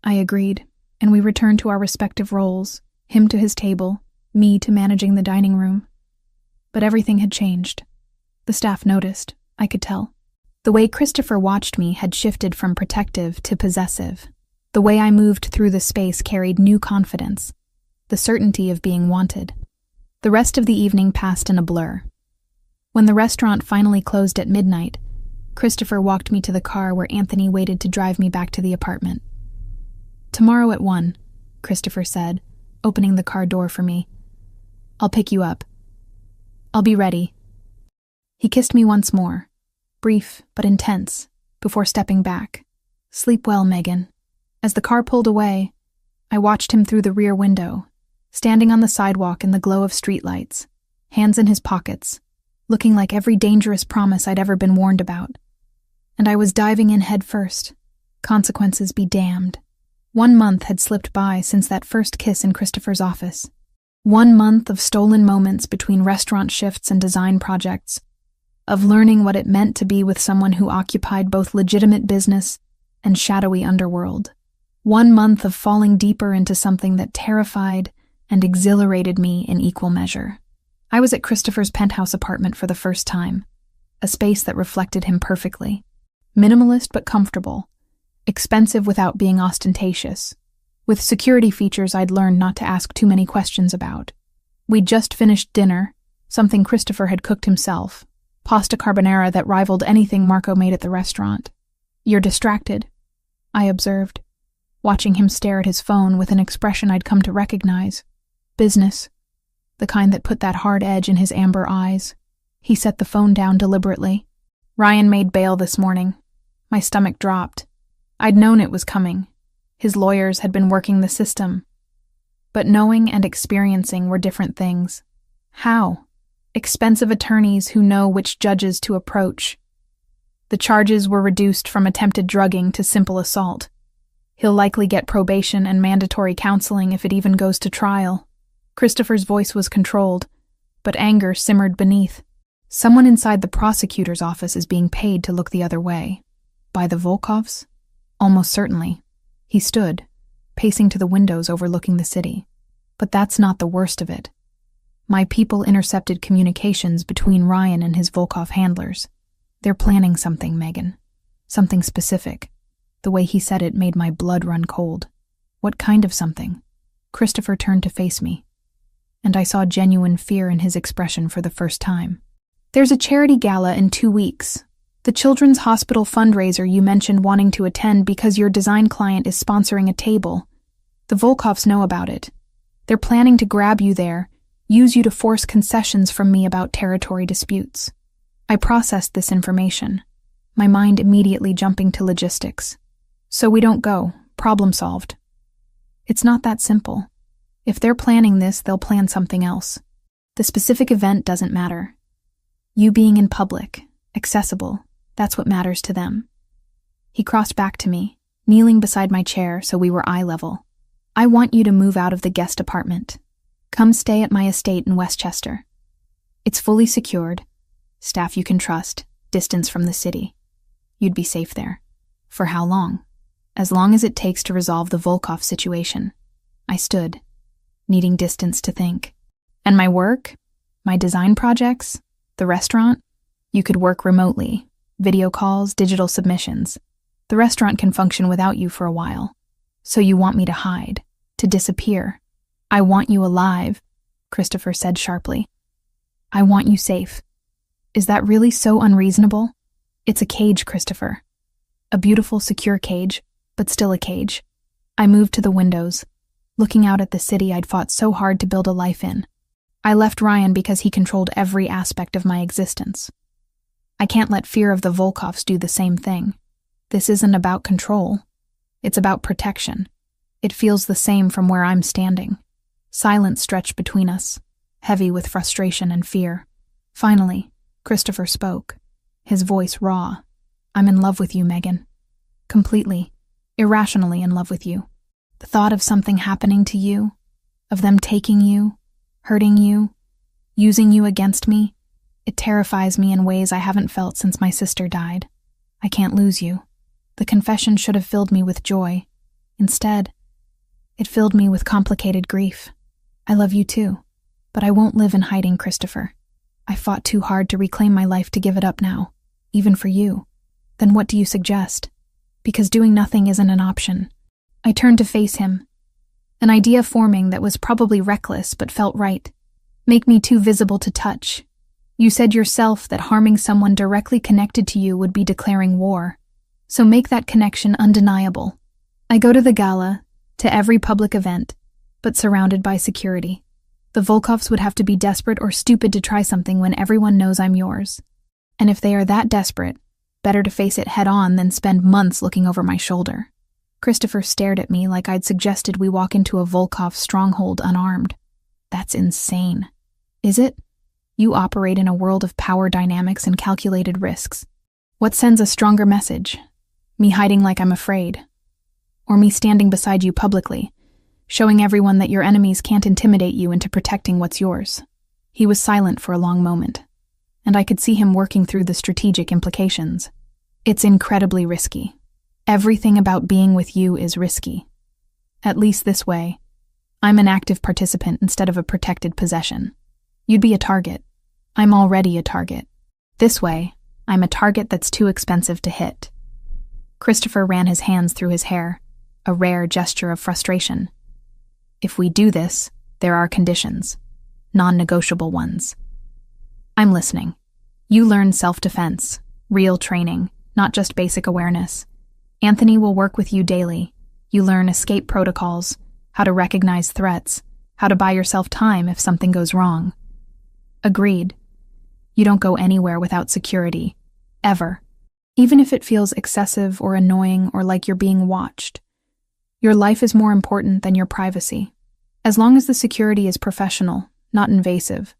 I agreed, and we returned to our respective roles, him to his table, me to managing the dining room. But everything had changed. The staff noticed, I could tell. The way Christopher watched me had shifted from protective to possessive. The way I moved through the space carried new confidence, the certainty of being wanted. The rest of the evening passed in a blur. When the restaurant finally closed at midnight, Christopher walked me to the car where Anthony waited to drive me back to the apartment. "Tomorrow at 1, Christopher said, opening the car door for me. "I'll pick you up. I'll be ready." He kissed me once more, brief but intense, before stepping back. "Sleep well, Megan." As the car pulled away, I watched him through the rear window, standing on the sidewalk in the glow of streetlights, hands in his pockets, looking like every dangerous promise I'd ever been warned about. And I was diving in head first. Consequences be damned. 1 month had slipped by since that first kiss in Christopher's office. 1 month of stolen moments between restaurant shifts and design projects, of learning what it meant to be with someone who occupied both legitimate business and shadowy underworld. 1 month of falling deeper into something that terrified and exhilarated me in equal measure. I was at Christopher's penthouse apartment for the first time, a space that reflected him perfectly. Minimalist but comfortable, expensive without being ostentatious, with security features I'd learned not to ask too many questions about. We'd just finished dinner, something Christopher had cooked himself, pasta carbonara that rivaled anything Marco made at the restaurant. "You're distracted," I observed, watching him stare at his phone with an expression I'd come to recognize. Business. The kind that put that hard edge in his amber eyes. He set the phone down deliberately. "Ryan made bail this morning." My stomach dropped. I'd known it was coming. His lawyers had been working the system. But knowing and experiencing were different things. How? Expensive attorneys who know which judges to approach. The charges were reduced from attempted drugging to simple assault. He'll likely get probation and mandatory counseling if it even goes to trial. Christopher's voice was controlled, but anger simmered beneath. Someone inside the prosecutor's office is being paid to look the other way. By the Volkovs? Almost certainly. He stood, pacing to the windows overlooking the city. But that's not the worst of it. My people intercepted communications between Ryan and his Volkov handlers. They're planning something, Megan. Something specific. The way he said it made my blood run cold. What kind of something? Christopher turned to face me, and I saw genuine fear in his expression for the first time. "There's a charity gala in 2 weeks. The Children's Hospital fundraiser you mentioned wanting to attend because your design client is sponsoring a table. The Volkovs know about it. They're planning to grab you there, use you to force concessions from me about territory disputes." I processed this information, my mind immediately jumping to logistics. "So we don't go. Problem solved." It's not that simple. If they're planning this, they'll plan something else. The specific event doesn't matter. You being in public, accessible, that's what matters to them. He crossed back to me, kneeling beside my chair so we were eye level. "I want you to move out of the guest apartment. Come stay at my estate in Westchester. It's fully secured, staff you can trust, distance from the city. You'd be safe there. For how long? As long as it takes to resolve the Volkov situation." I stood, needing distance to think. "And my work? My design projects? The restaurant? You could work remotely. Video calls, digital submissions. The restaurant can function without you for a while. So you want me to hide, to disappear. I want you alive," Christopher said sharply. "I want you safe. Is that really so unreasonable? It's a cage, Christopher. A beautiful, secure cage, but still a cage." I moved to the windows, looking out at the city I'd fought so hard to build a life in. I left Ryan because he controlled every aspect of my existence. I can't let fear of the Volkovs do the same thing. This isn't about control. It's about protection. It feels the same from where I'm standing. Silence stretched between us, heavy with frustration and fear. Finally, Christopher spoke. his voice raw. "I'm in love with you, Megan. Completely, irrationally in love with you. The thought of something happening to you, of them taking you, hurting you, using you against me, it terrifies me in ways I haven't felt since my sister died. I can't lose you." The confession should have filled me with joy. Instead, it filled me with complicated grief. "I love you too, but I won't live in hiding, Christopher. I fought too hard to reclaim my life to give it up now, even for you." "Then what do you suggest?" "Because doing nothing isn't an option." I turned to face him, an idea forming that was probably reckless but felt right. "Make me too visible to touch. You said yourself that harming someone directly connected to you would be declaring war. So make that connection undeniable. I go to the gala, to every public event, but surrounded by security. The Volkovs would have to be desperate or stupid to try something when everyone knows I'm yours. And if they are that desperate, better to face it head on than spend months looking over my shoulder." Christopher stared at me like I'd suggested we walk into a Volkov stronghold unarmed. "That's insane." "Is it? You operate in a world of power dynamics and calculated risks. What sends a stronger message? Me hiding like I'm afraid? Or me standing beside you publicly, showing everyone that your enemies can't intimidate you into protecting what's yours?" He was silent for a long moment, and I could see him working through the strategic implications. "It's incredibly risky. Everything about being with you is risky. At least this way, I'm an active participant instead of a protected possession. You'd be a target. I'm already a target. This way, I'm a target that's too expensive to hit." Christopher ran his hands through his hair, a rare gesture of frustration. "If we do this, there are conditions, non-negotiable ones." "I'm listening. You learn self-defense, real training, not just basic awareness. Anthony will work with you daily. You learn escape protocols, how to recognize threats, how to buy yourself time if something goes wrong." "Agreed. You don't go anywhere without security, ever, even if it feels excessive or annoying or like you're being watched. Your life is more important than your privacy. As long as the security is professional, not invasive.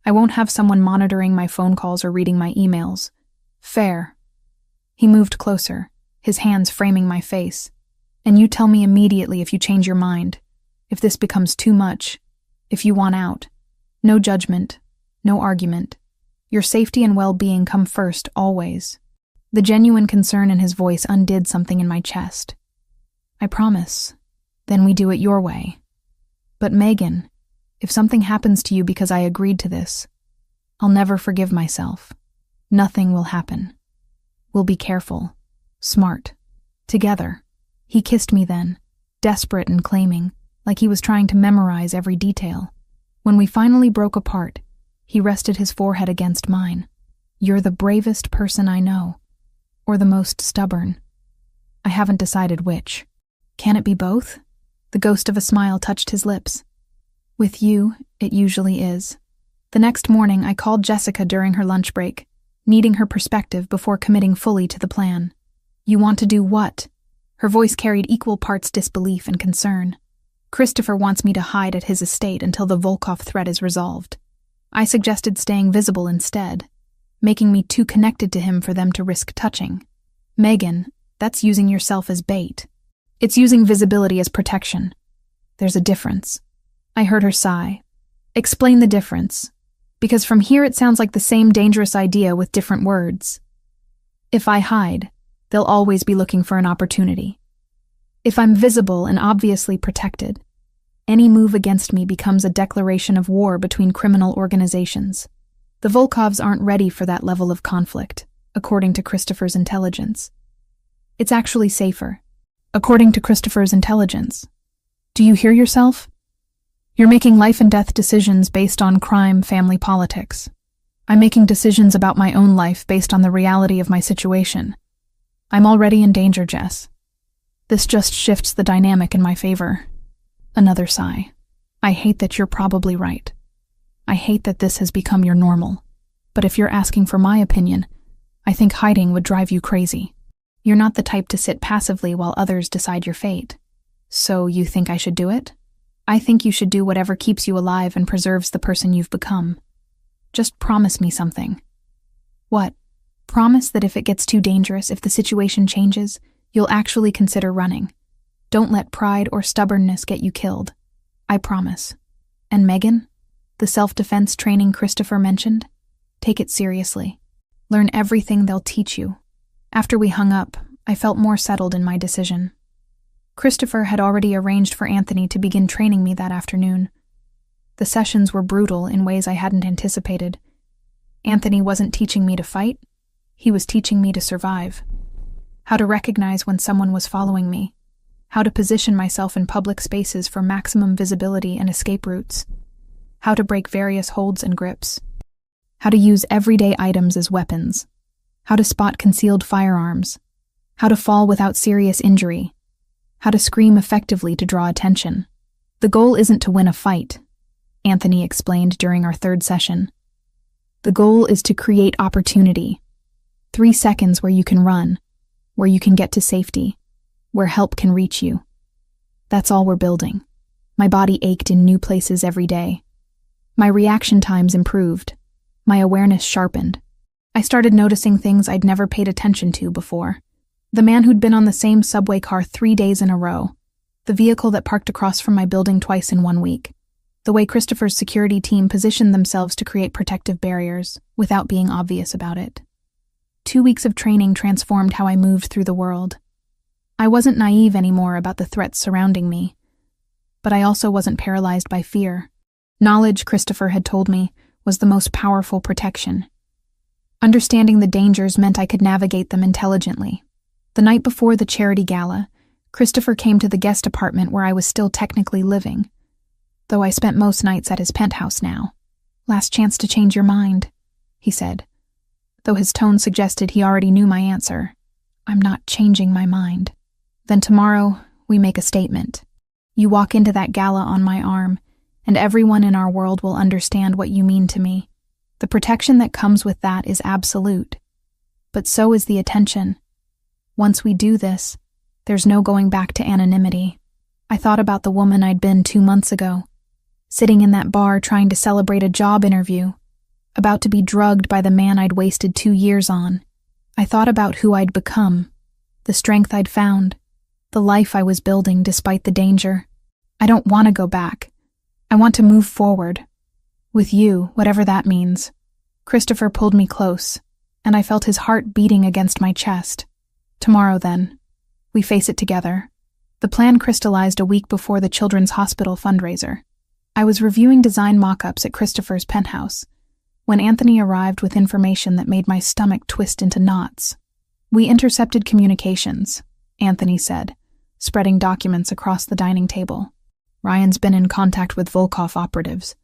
I won't have someone monitoring my phone calls or reading my emails. Fair." He moved closer, his hands framing my face. "And you tell me immediately if you change your mind, if this becomes too much, if you want out. No judgment, no argument. Your safety and well-being come first, always." The genuine concern in his voice undid something in my chest. "I promise. Then we do it your way. But Megan, if something happens to you because I agreed to this, I'll never forgive myself. Nothing will happen. We'll be careful, smart, together." He kissed me then, desperate and claiming, like he was trying to memorize every detail. When we finally broke apart, he rested his forehead against mine. "You're the bravest person I know, or the most stubborn. I haven't decided which. Can it be both?" The ghost of a smile touched his lips. "With you, it usually is." The next morning, I called Jessica during her lunch break, needing her perspective before committing fully to the plan. "You want to do what?" Her voice carried equal parts disbelief and concern. "Christopher wants me to hide at his estate until the Volkov threat is resolved. I suggested staying visible instead, making me too connected to him for them to risk touching. Megan, that's using yourself as bait. It's using visibility as protection. There's a difference." I heard her sigh. "Explain the difference, because from here it sounds like the same dangerous idea with different words. If I hide, they'll always be looking for an opportunity. If I'm visible and obviously protected, any move against me becomes a declaration of war between criminal organizations. The Volkovs aren't ready for that level of conflict, according to Christopher's intelligence. It's actually safer, according to Christopher's intelligence. Do you hear yourself? You're making life and death decisions based on crime, family politics. I'm making decisions about my own life based on the reality of my situation. I'm already in danger, Jess. This just shifts the dynamic in my favor." Another sigh. "I hate that you're probably right. I hate that this has become your normal. But if you're asking for my opinion, I think hiding would drive you crazy. You're not the type to sit passively while others decide your fate. So you think I should do it? I think you should do whatever keeps you alive and preserves the person you've become. Just promise me something." "What?" Promise that if it gets too dangerous, if the situation changes, you'll actually consider running. Don't let pride or stubbornness get you killed. I promise. And Megan? The self-defense training Christopher mentioned? Take it seriously. Learn everything they'll teach you. After we hung up, I felt more settled in my decision. Christopher had already arranged for Anthony to begin training me that afternoon. The sessions were brutal in ways I hadn't anticipated. Anthony wasn't teaching me to fight. He was teaching me to survive. How to recognize when someone was following me. How to position myself in public spaces for maximum visibility and escape routes. How to break various holds and grips. How to use everyday items as weapons. How to spot concealed firearms. How to fall without serious injury. How to scream effectively to draw attention. The goal isn't to win a fight, Anthony explained during our third session. The goal is to create opportunity. 3 seconds where you can run, where you can get to safety, where help can reach you. That's all we're building. My body ached in new places every day. My reaction times improved. My awareness sharpened. I started noticing things I'd never paid attention to before. The man who'd been on the same subway car 3 days in a row. The vehicle that parked across from my building twice in 1 week. The way Christopher's security team positioned themselves to create protective barriers without being obvious about it. 2 weeks of training transformed how I moved through the world. I wasn't naive anymore about the threats surrounding me, but I also wasn't paralyzed by fear. Knowledge, Christopher had told me, was the most powerful protection. Understanding the dangers meant I could navigate them intelligently. The night before the charity gala, Christopher came to the guest apartment where I was still technically living, though I spent most nights at his penthouse now. "Last chance to change your mind," he said, though his tone suggested he already knew my answer. "I'm not changing my mind." "Then tomorrow, we make a statement. You walk into that gala on my arm, and everyone in our world will understand what you mean to me. The protection that comes with that is absolute. But so is the attention. Once we do this, there's no going back to anonymity." I thought about the woman I'd been 2 months ago, sitting in that bar trying to celebrate a job interview, about to be drugged by the man I'd wasted 2 years on. I thought about who I'd become, the strength I'd found, the life I was building despite the danger. I don't want to go back. I want to move forward. With you, whatever that means. Christopher pulled me close, and I felt his heart beating against my chest. "Tomorrow, then. We face it together." The plan crystallized a week before the Children's Hospital fundraiser. I was reviewing design mock-ups at Christopher's penthouse when Anthony arrived with information that made my stomach twist into knots. "We intercepted communications," Anthony said, spreading documents across the dining table. "Ryan's been in contact with Volkov operatives.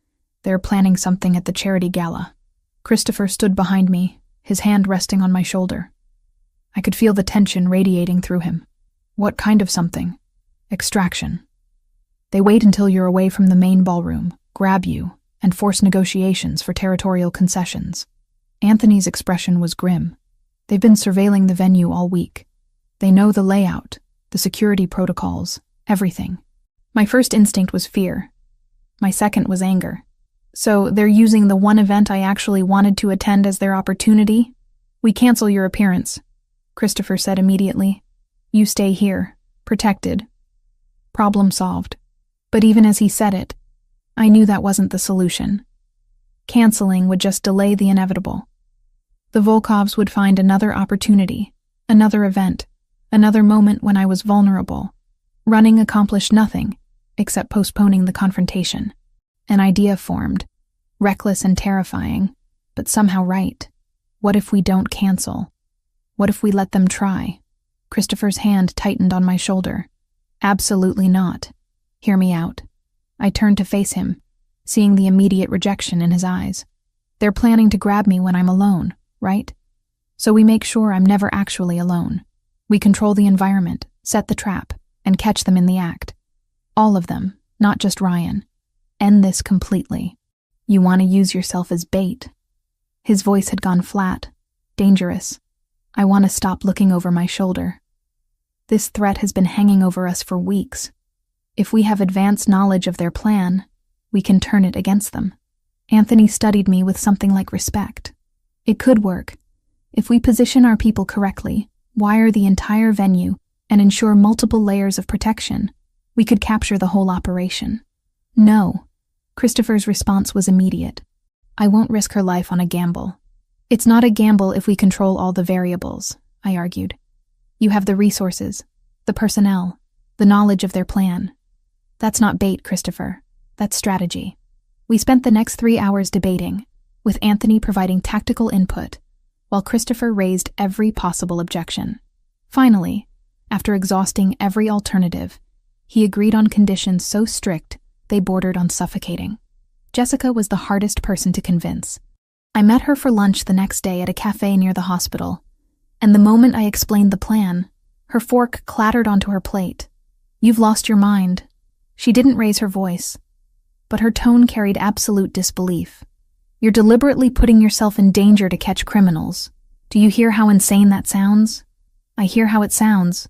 They're planning something at the charity gala." Christopher stood behind me, his hand resting on my shoulder. I could feel the tension radiating through him. "What kind of something?" "Extraction. They wait until you're away from the main ballroom, grab you, and force negotiations for territorial concessions." Anthony's expression was grim. "They've been surveilling the venue all week. They know the layout, the security protocols, everything." My first instinct was fear. My second was anger. "So they're using the one event I actually wanted to attend as their opportunity?" "We cancel your appearance," Christopher said immediately. "You stay here, protected." Problem solved. But even as he said it, I knew that wasn't the solution. Canceling would just delay the inevitable. The Volkovs would find another opportunity, another event, another moment when I was vulnerable. Running accomplished nothing, except postponing the confrontation. An idea formed, reckless and terrifying, but somehow right. What if we don't cancel? What if we let them try? Christopher's hand tightened on my shoulder. "Absolutely not. Hear me out." I turned to face him, seeing the immediate rejection in his eyes. "They're planning to grab me when I'm alone, right? So we make sure I'm never actually alone. We control the environment, set the trap, and catch them in the act. All of them, not just Ryan. End this completely. You want to use yourself as bait." His voice had gone flat, dangerous. "I want to stop looking over my shoulder. This threat has been hanging over us for weeks. If we have advanced knowledge of their plan, we can turn it against them." Anthony studied me with something like respect. "It could work, If we position our people correctly, wire the entire venue, and ensure multiple layers of protection, we could capture the whole operation. No. Christopher's response was immediate. I won't risk her life on a gamble. It's not a gamble if we control all the variables, I argued. You have the resources, the personnel, the knowledge of their plan. That's not bait, Christopher. That's strategy. We spent the next 3 hours debating, with Anthony providing tactical input, while Christopher raised every possible objection. Finally, after exhausting every alternative, he agreed on conditions so strict they bordered on suffocating. Jessica was the hardest person to convince. I met her for lunch the next day at a cafe near the hospital, and the moment I explained the plan, her fork clattered onto her plate. You've lost your mind. She didn't raise her voice, but her tone carried absolute disbelief. You're deliberately putting yourself in danger to catch criminals. Do you hear how insane that sounds? I hear how it sounds.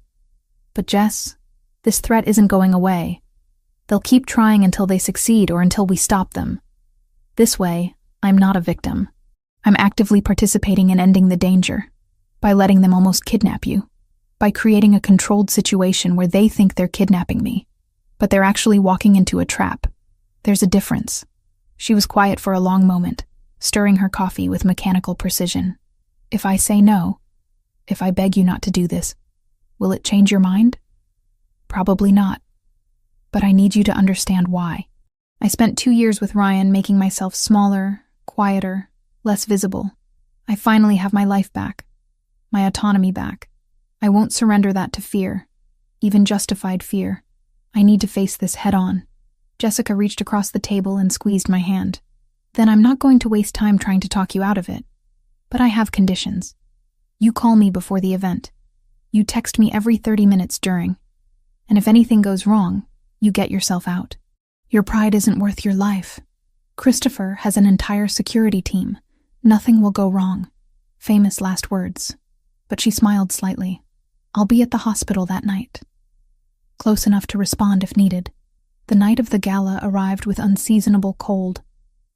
But Jess, this threat isn't going away. They'll keep trying until they succeed or until we stop them. This way, I'm not a victim. I'm actively participating in ending the danger, by letting them almost kidnap you, by creating a controlled situation where they think they're kidnapping me, but they're actually walking into a trap. There's a difference. She was quiet for a long moment, stirring her coffee with mechanical precision. If I say no, if I beg you not to do this, will it change your mind? Probably not. But I need you to understand why. I spent 2 years with Ryan making myself smaller, quieter, less visible. I finally have my life back, my autonomy back. I won't surrender that to fear, even justified fear. I need to face this head on. Jessica reached across the table and squeezed my hand. Then I'm not going to waste time trying to talk you out of it. But I have conditions. You call me before the event. You text me every 30 minutes during. And if anything goes wrong, you get yourself out. Your pride isn't worth your life. Christopher has an entire security team. Nothing will go wrong. Famous last words. But she smiled slightly. I'll be at the hospital that night. Close enough to respond if needed. The night of the gala arrived with unseasonable cold.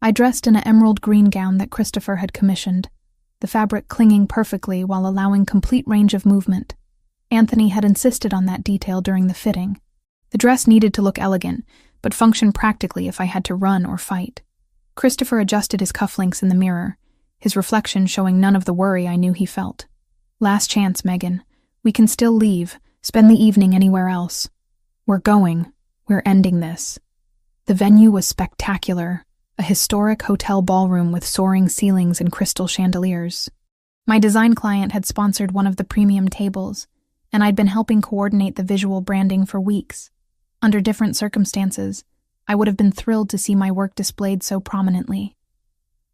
I dressed in an emerald green gown that Christopher had commissioned, the fabric clinging perfectly while allowing complete range of movement. Anthony had insisted on that detail during the fitting. The dress needed to look elegant, but function practically if I had to run or fight. Christopher adjusted his cufflinks in the mirror, his reflection showing none of the worry I knew he felt. Last chance, Megan. We can still leave, spend the evening anywhere else. We're going. We're ending this. The venue was spectacular, a historic hotel ballroom with soaring ceilings and crystal chandeliers. My design client had sponsored one of the premium tables, and I'd been helping coordinate the visual branding for weeks. Under different circumstances, I would have been thrilled to see my work displayed so prominently.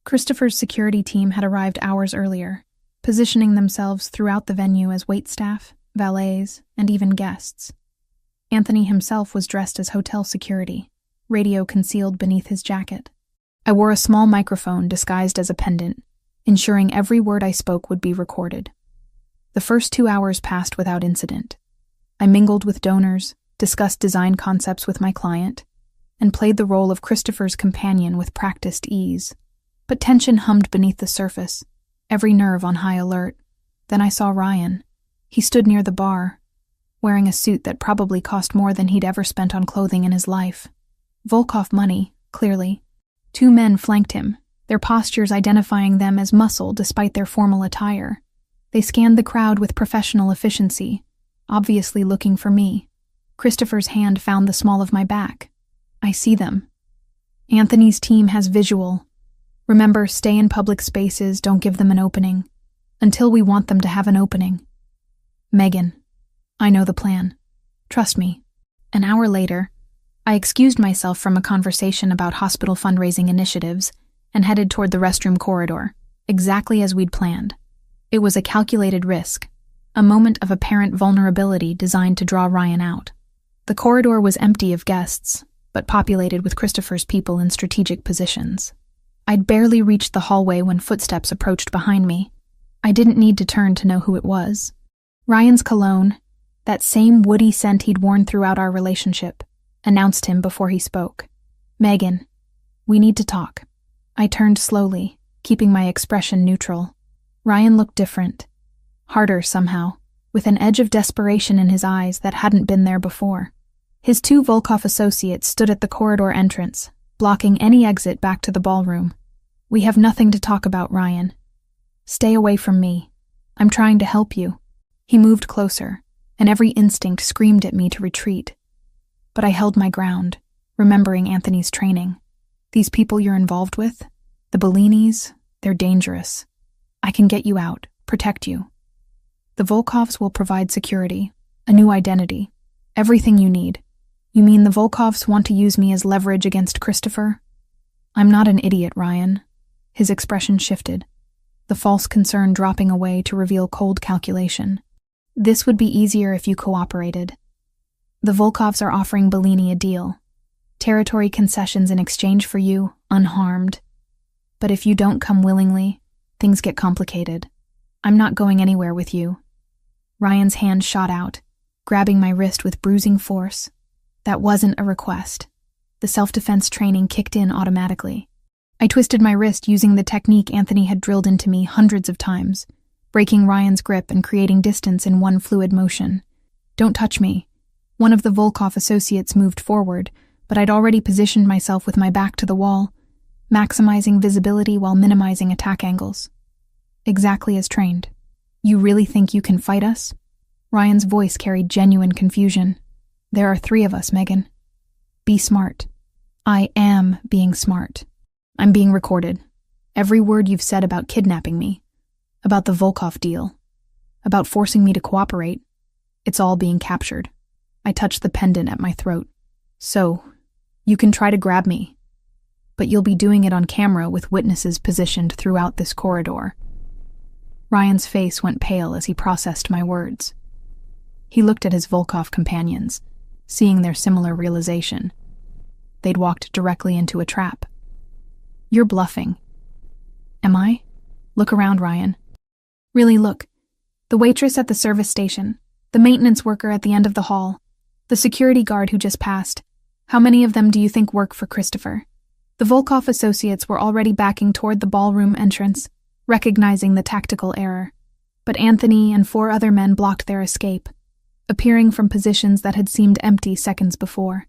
Christopher's security team had arrived hours earlier, positioning themselves throughout the venue as waitstaff, valets, and even guests. Anthony himself was dressed as hotel security, radio concealed beneath his jacket. I wore a small microphone disguised as a pendant, ensuring every word I spoke would be recorded. The first 2 hours passed without incident. I mingled with donors, discussed design concepts with my client, and played the role of Christopher's companion with practiced ease. But tension hummed beneath the surface, every nerve on high alert. Then I saw Ryan. He stood near the bar, wearing a suit that probably cost more than he'd ever spent on clothing in his life. Volkov money, clearly. 2 men flanked him, their postures identifying them as muscle despite their formal attire. They scanned the crowd with professional efficiency, obviously looking for me. Christopher's hand found the small of my back. I see them. Anthony's team has visual. Remember, stay in public spaces, don't give them an opening. Until we want them to have an opening. Megan, I know the plan. Trust me. An hour later, I excused myself from a conversation about hospital fundraising initiatives and headed toward the restroom corridor, exactly as we'd planned. It was a calculated risk, a moment of apparent vulnerability designed to draw Ryan out. The corridor was empty of guests, but populated with Christopher's people in strategic positions. I'd barely reached the hallway when footsteps approached behind me. I didn't need to turn to know who it was. Ryan's cologne, that same woody scent he'd worn throughout our relationship, announced him before he spoke. Megan, we need to talk. I turned slowly, keeping my expression neutral. Ryan looked different. Harder somehow, with an edge of desperation in his eyes that hadn't been there before. His 2 Volkov associates stood at the corridor entrance, blocking any exit back to the ballroom. "We have nothing to talk about, Ryan. Stay away from me. I'm trying to help you." He moved closer, and every instinct screamed at me to retreat. But I held my ground, remembering Anthony's training. "These people you're involved with, the Bellinis, they're dangerous. I can get you out, protect you. The Volkovs will provide security, a new identity, everything you need." "You mean the Volkovs want to use me as leverage against Christopher?" "I'm not an idiot, Ryan." His expression shifted, the false concern dropping away to reveal cold calculation. "This would be easier if you cooperated. The Volkovs are offering Bellini a deal. Territory concessions in exchange for you, unharmed. But if you don't come willingly, things get complicated. I'm not going anywhere with you." Ryan's hand shot out, grabbing my wrist with bruising force. That wasn't a request. The self-defense training kicked in automatically. I twisted my wrist using the technique Anthony had drilled into me hundreds of times, breaking Ryan's grip and creating distance in one fluid motion. "Don't touch me." One of the Volkov associates moved forward, but I'd already positioned myself with my back to the wall, maximizing visibility while minimizing attack angles. "Exactly as trained. You really think you can fight us?" Ryan's voice carried genuine confusion. "There are 3 of us, Megan. Be smart." "I am being smart. I'm being recorded. Every word you've said about kidnapping me, about the Volkov deal, about forcing me to cooperate, it's all being captured." I touched the pendant at my throat. "So, you can try to grab me, but you'll be doing it on camera with witnesses positioned throughout this corridor." Ryan's face went pale as he processed my words. He looked at his Volkov companions, seeing their similar realization. They'd walked directly into a trap. "You're bluffing." "Am I?" "Look around, Ryan." "Really, look. The waitress at the service station, the maintenance worker at the end of the hall, the security guard who just passed. How many of them do you think work for Christopher?" The Volkov associates were already backing toward the ballroom entrance, recognizing the tactical error. But Anthony and 4 other men blocked their escape, appearing from positions that had seemed empty seconds before.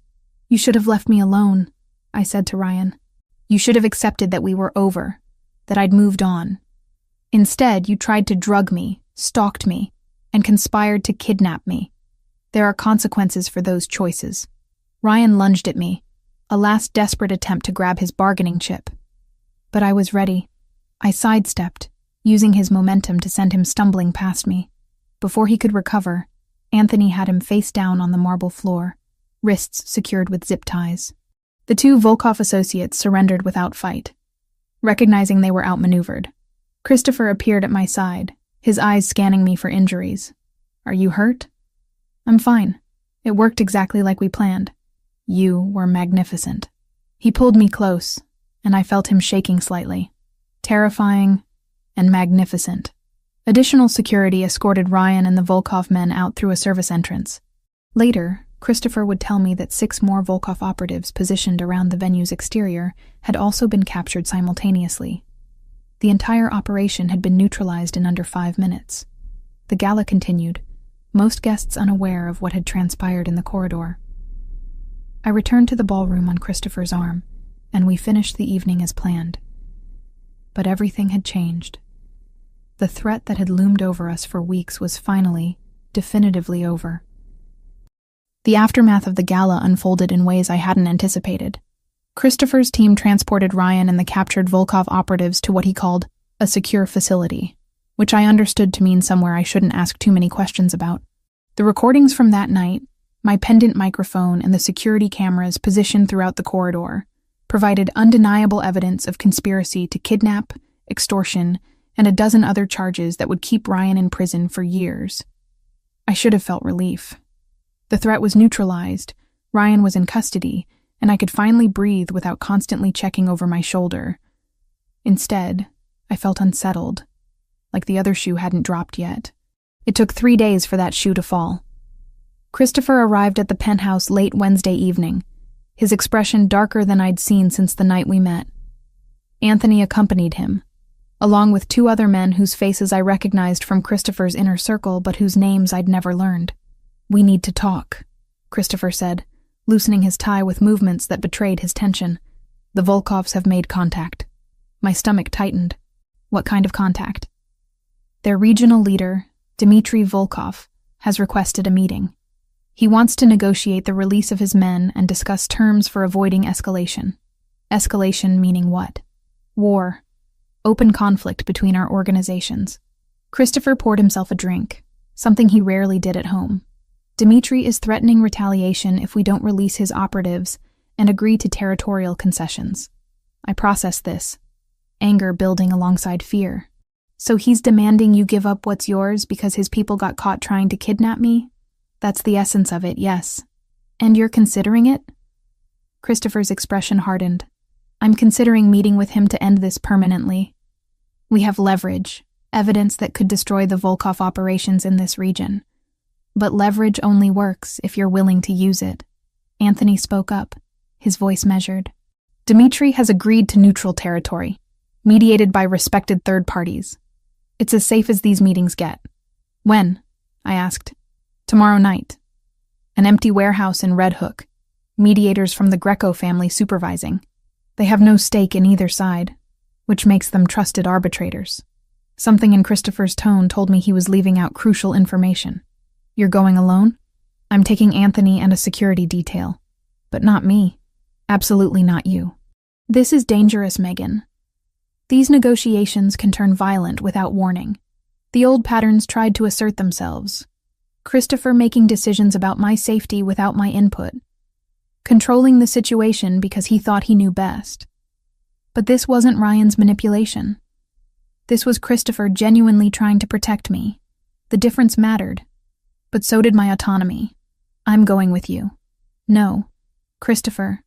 "You should have left me alone," I said to Ryan. "You should have accepted that we were over, that I'd moved on. Instead, you tried to drug me, stalked me, and conspired to kidnap me. There are consequences for those choices." Ryan lunged at me, a last desperate attempt to grab his bargaining chip. But I was ready. I sidestepped, using his momentum to send him stumbling past me. Before he could recover, Anthony had him face down on the marble floor, wrists secured with zip ties. The 2 Volkov associates surrendered without fight, recognizing they were outmaneuvered. Christopher appeared at my side, his eyes scanning me for injuries. "Are you hurt?" "I'm fine. It worked exactly like we planned. You were magnificent." He pulled me close, and I felt him shaking slightly. Terrifying and magnificent. Additional security escorted Ryan and the Volkov men out through a service entrance. Later, Christopher would tell me that 6 more Volkov operatives positioned around the venue's exterior had also been captured simultaneously. The entire operation had been neutralized in under 5 minutes. The gala continued, most guests unaware of what had transpired in the corridor. I returned to the ballroom on Christopher's arm, and we finished the evening as planned. But everything had changed. The threat that had loomed over us for weeks was finally, definitively over. The aftermath of the gala unfolded in ways I hadn't anticipated. Christopher's team transported Ryan and the captured Volkov operatives to what he called a secure facility, which I understood to mean somewhere I shouldn't ask too many questions about. The recordings from that night, my pendant microphone, and the security cameras positioned throughout the corridor provided undeniable evidence of conspiracy to kidnap, extortion, and a dozen other charges that would keep Ryan in prison for years. I should have felt relief. The threat was neutralized, Ryan was in custody, and I could finally breathe without constantly checking over my shoulder. Instead, I felt unsettled, like the other shoe hadn't dropped yet. It took 3 days for that shoe to fall. Christopher arrived at the penthouse late Wednesday evening, his expression darker than I'd seen since the night we met. Anthony accompanied him, along with 2 other men whose faces I recognized from Christopher's inner circle but whose names I'd never learned. "We need to talk," Christopher said, loosening his tie with movements that betrayed his tension. "The Volkovs have made contact." My stomach tightened. What kind of contact? Their regional leader, Dmitry Volkov, has requested a meeting. He wants to negotiate the release of his men and discuss terms for avoiding escalation. Escalation meaning what? War. Open conflict between our organizations. Christopher poured himself a drink, something he rarely did at home. Dmitry is threatening retaliation if we don't release his operatives and agree to territorial concessions. I processed this, anger building alongside fear. So he's demanding you give up what's yours because his people got caught trying to kidnap me? That's the essence of it, yes. And you're considering it? Christopher's expression hardened. I'm considering meeting with him to end this permanently. We have leverage, evidence that could destroy the Volkov operations in this region. But leverage only works if you're willing to use it. Anthony spoke up, his voice measured. Dmitry has agreed to neutral territory, mediated by respected third parties. It's as safe as these meetings get. When? I asked. Tomorrow night. An empty warehouse in Red Hook. Mediators from the Greco family supervising. They have no stake in either side, which makes them trusted arbitrators. Something in Christopher's tone told me he was leaving out crucial information. You're going alone? I'm taking Anthony and a security detail. But not me. Absolutely not you. This is dangerous, Megan. These negotiations can turn violent without warning. The old patterns tried to assert themselves. Christopher making decisions about my safety without my input. Controlling the situation because he thought he knew best. But this wasn't Ryan's manipulation. This was Christopher genuinely trying to protect me. The difference mattered. But so did my autonomy. I'm going with you. No, Christopher,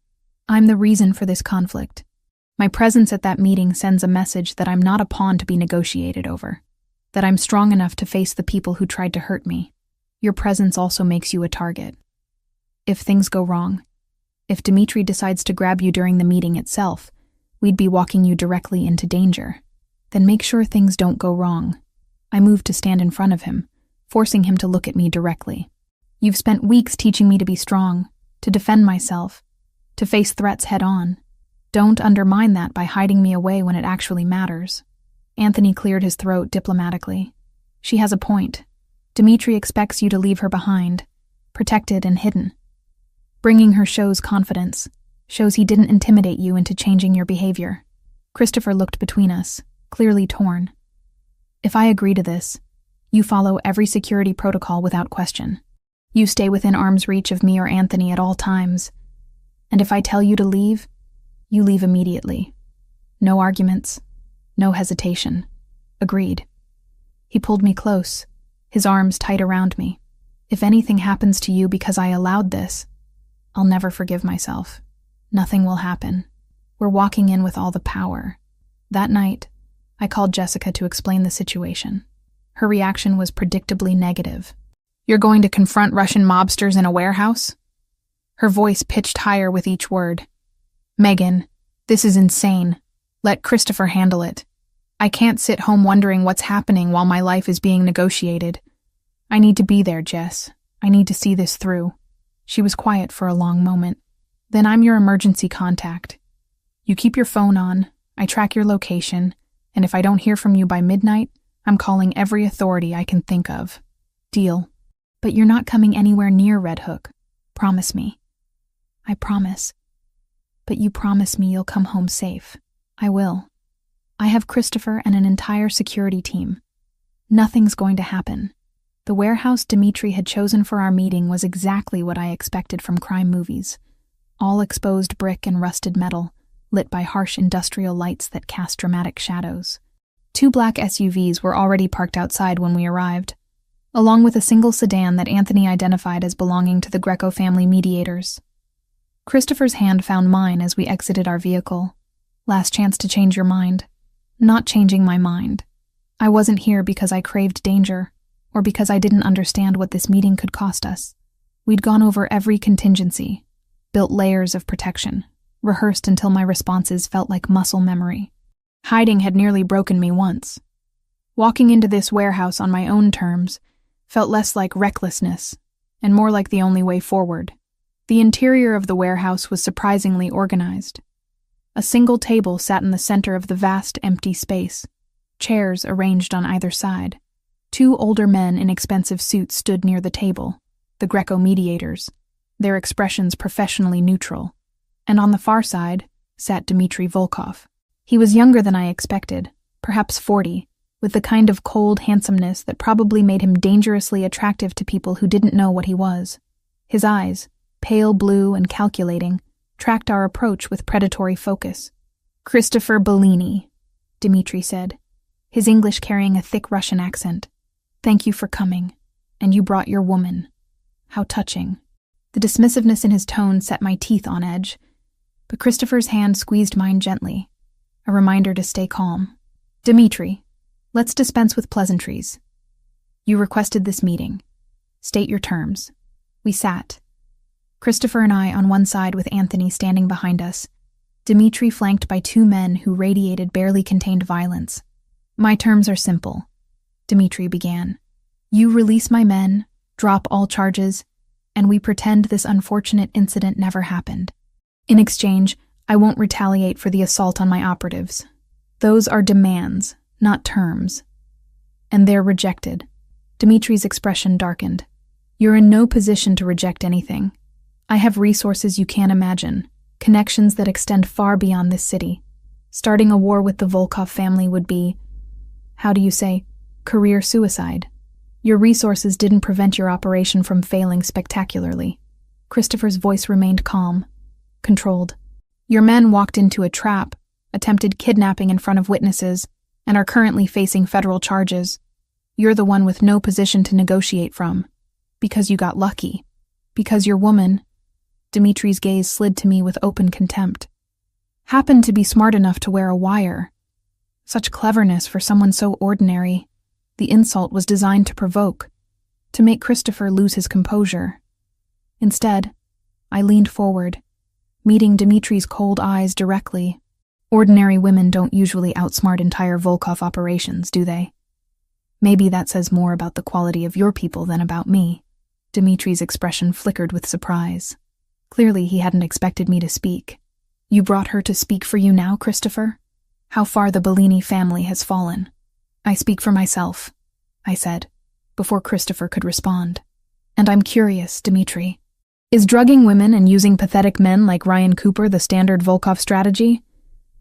I'm the reason for this conflict. My presence at that meeting sends a message that I'm not a pawn to be negotiated over, that I'm strong enough to face the people who tried to hurt me. Your presence also makes you a target. If things go wrong, if Dmitry decides to grab you during the meeting itself, we'd be walking you directly into danger. Then make sure things don't go wrong. I moved to stand in front of him, forcing him to look at me directly. You've spent weeks teaching me to be strong, to defend myself, to face threats head-on. Don't undermine that by hiding me away when it actually matters. Anthony cleared his throat diplomatically. She has a point. Dmitry expects you to leave her behind, protected and hidden. Bringing her shows confidence, shows he didn't intimidate you into changing your behavior. Christopher looked between us, clearly torn. If I agree to this, you follow every security protocol without question. You stay within arm's reach of me or Anthony at all times. And if I tell you to leave, you leave immediately. No arguments, no hesitation. Agreed. He pulled me close, his arms tight around me. If anything happens to you because I allowed this, I'll never forgive myself. Nothing will happen. We're walking in with all the power. That night, I called Jessica to explain the situation. Her reaction was predictably negative. You're going to confront Russian mobsters in a warehouse? Her voice pitched higher with each word. Megan, this is insane. Let Christopher handle it. I can't sit home wondering what's happening while my life is being negotiated. I need to be there, Jess. I need to see this through. She was quiet for a long moment. Then I'm your emergency contact. You keep your phone on, I track your location, and if I don't hear from you by midnight, I'm calling every authority I can think of. Deal. But you're not coming anywhere near Red Hook. Promise me. I promise. But you promise me you'll come home safe. I will. I have Christopher and an entire security team. Nothing's going to happen. The warehouse Dmitry had chosen for our meeting was exactly what I expected from crime movies. All exposed brick and rusted metal, lit by harsh industrial lights that cast dramatic shadows. 2 black SUVs were already parked outside when we arrived, along with a single sedan that Anthony identified as belonging to the Greco family mediators. Christopher's hand found mine as we exited our vehicle. Last chance to change your mind. Not changing my mind. I wasn't here because I craved danger, or because I didn't understand what this meeting could cost us. We'd gone over every contingency, built layers of protection, rehearsed until my responses felt like muscle memory. Hiding had nearly broken me once. Walking into this warehouse on my own terms felt less like recklessness and more like the only way forward. The interior of the warehouse was surprisingly organized. A single table sat in the center of the vast, empty space, chairs arranged on either side. 2 older men in expensive suits stood near the table, the Greco-mediators, their expressions professionally neutral. And on the far side sat Dmitry Volkov. He was younger than I expected, perhaps 40, with the kind of cold handsomeness that probably made him dangerously attractive to people who didn't know what he was. His eyes, pale blue and calculating, tracked our approach with predatory focus. "Christopher Bellini," Dmitry said, his English carrying a thick Russian accent. "Thank you for coming, and you brought your woman. How touching." The dismissiveness in his tone set my teeth on edge, but Christopher's hand squeezed mine gently, a reminder to stay calm. "Dmitry, let's dispense with pleasantries. You requested this meeting. State your terms." We sat, Christopher and I on one side with Anthony standing behind us, Dmitry flanked by 2 men who radiated barely contained violence. "My terms are simple," Dmitry began. "You release my men, drop all charges, and we pretend this unfortunate incident never happened. In exchange, I won't retaliate for the assault on my operatives. Those are demands, not terms. And they're rejected." Dmitry's expression darkened. "You're in no position to reject anything. I have resources you can't imagine, connections that extend far beyond this city. Starting a war with the Volkov family would be, how do you say, career suicide. Your resources didn't prevent your operation from failing spectacularly." Christopher's voice remained calm, controlled. "Your men walked into a trap, attempted kidnapping in front of witnesses, and are currently facing federal charges. You're the one with no position to negotiate from, because you got lucky. Because your woman," Dmitry's gaze slid to me with open contempt, "happened to be smart enough to wear a wire. Such cleverness for someone so ordinary. The insult was designed to provoke, to make Christopher lose his composure. Instead, I leaned forward, meeting Dmitry's cold eyes directly. Ordinary women don't usually outsmart entire Volkov operations, do they? Maybe that says more about the quality of your people than about me." Dmitry's expression flickered with surprise. Clearly he hadn't expected me to speak. "You brought her to speak for you now, Christopher? How far the Bellini family has fallen." "I speak for myself," I said, before Christopher could respond. "And I'm curious, Dmitry. Is drugging women and using pathetic men like Ryan Cooper the standard Volkov strategy?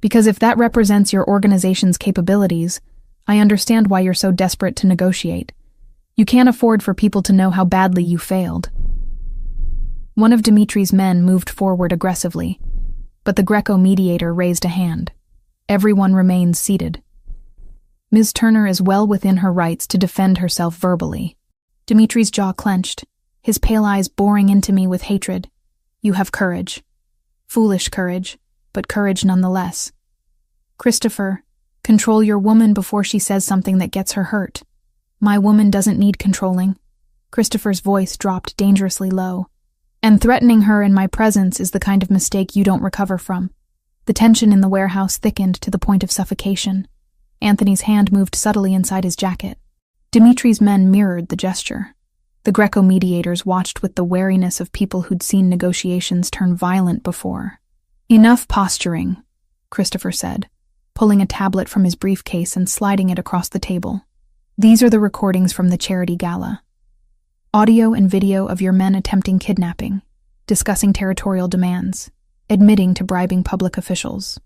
Because if that represents your organization's capabilities, I understand why you're so desperate to negotiate. You can't afford for people to know how badly you failed." One of Dmitry's men moved forward aggressively, but the Greco-mediator raised a hand. Everyone remained seated. "Ms. Turner is well within her rights to defend herself verbally." Dmitry's jaw clenched, his pale eyes boring into me with hatred. "You have courage. Foolish courage, but courage nonetheless. Christopher, control your woman before she says something that gets her hurt. My woman doesn't need controlling." Christopher's voice dropped dangerously low. "And threatening her in my presence is the kind of mistake you don't recover from." The tension in the warehouse thickened to the point of suffocation. Anthony's hand moved subtly inside his jacket. Dmitry's men mirrored the gesture. The Greco-mediators watched with the wariness of people who'd seen negotiations turn violent before. "Enough posturing," Christopher said, pulling a tablet from his briefcase and sliding it across the table. "These are the recordings from the charity gala. Audio and video of your men attempting kidnapping, discussing territorial demands, admitting to bribing public officials.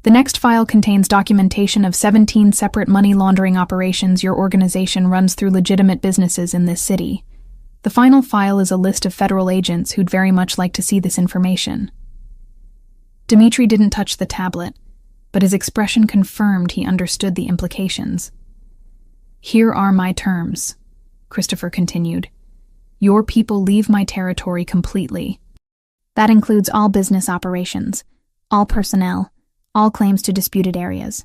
The next file contains documentation of 17 separate money laundering operations your organization runs through legitimate businesses in this city. The final file is a list of federal agents who'd very much like to see this information." Dmitry didn't touch the tablet, but his expression confirmed he understood the implications. "Here are my terms," Christopher continued. "Your people leave my territory completely. That includes all business operations, all personnel, all claims to disputed areas.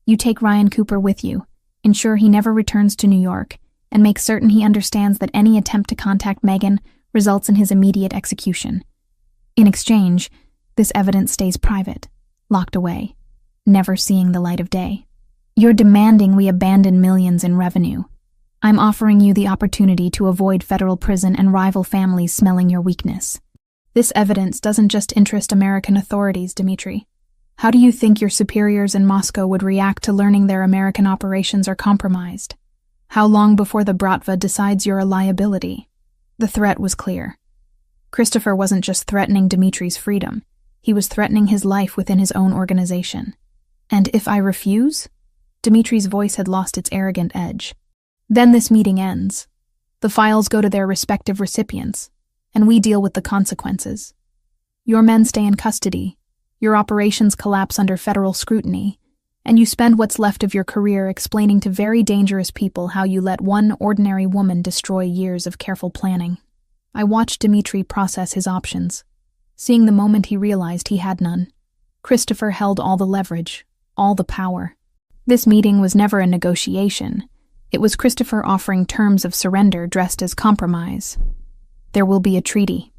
You take Ryan Cooper with you, ensure he never returns to New York, and make certain he understands that any attempt to contact Megan results in his immediate execution. In exchange, this evidence stays private, locked away. never seeing the light of day. You're demanding we abandon millions in revenue. I'm offering you the opportunity to avoid federal prison and rival families smelling your weakness. This evidence doesn't just interest American authorities, Dmitry. How do you think your superiors in Moscow would react to learning their American operations are compromised? How long before the Bratva decides you're a liability? The threat was clear. Christopher wasn't just threatening Dmitry's freedom, he was threatening his life within his own organization. And if I refuse? Dmitry's voice had lost its arrogant edge. Then this meeting ends. The files go to their respective recipients, and we deal with the consequences. Your men stay in custody, your operations collapse under federal scrutiny, and you spend what's left of your career explaining to very dangerous people how you let one ordinary woman destroy years of careful planning. I watched Dmitry process his options, seeing the moment he realized he had none. Christopher held all the leverage, all the power. This meeting was never a negotiation. It was Christopher offering terms of surrender dressed as compromise. There will be a treaty,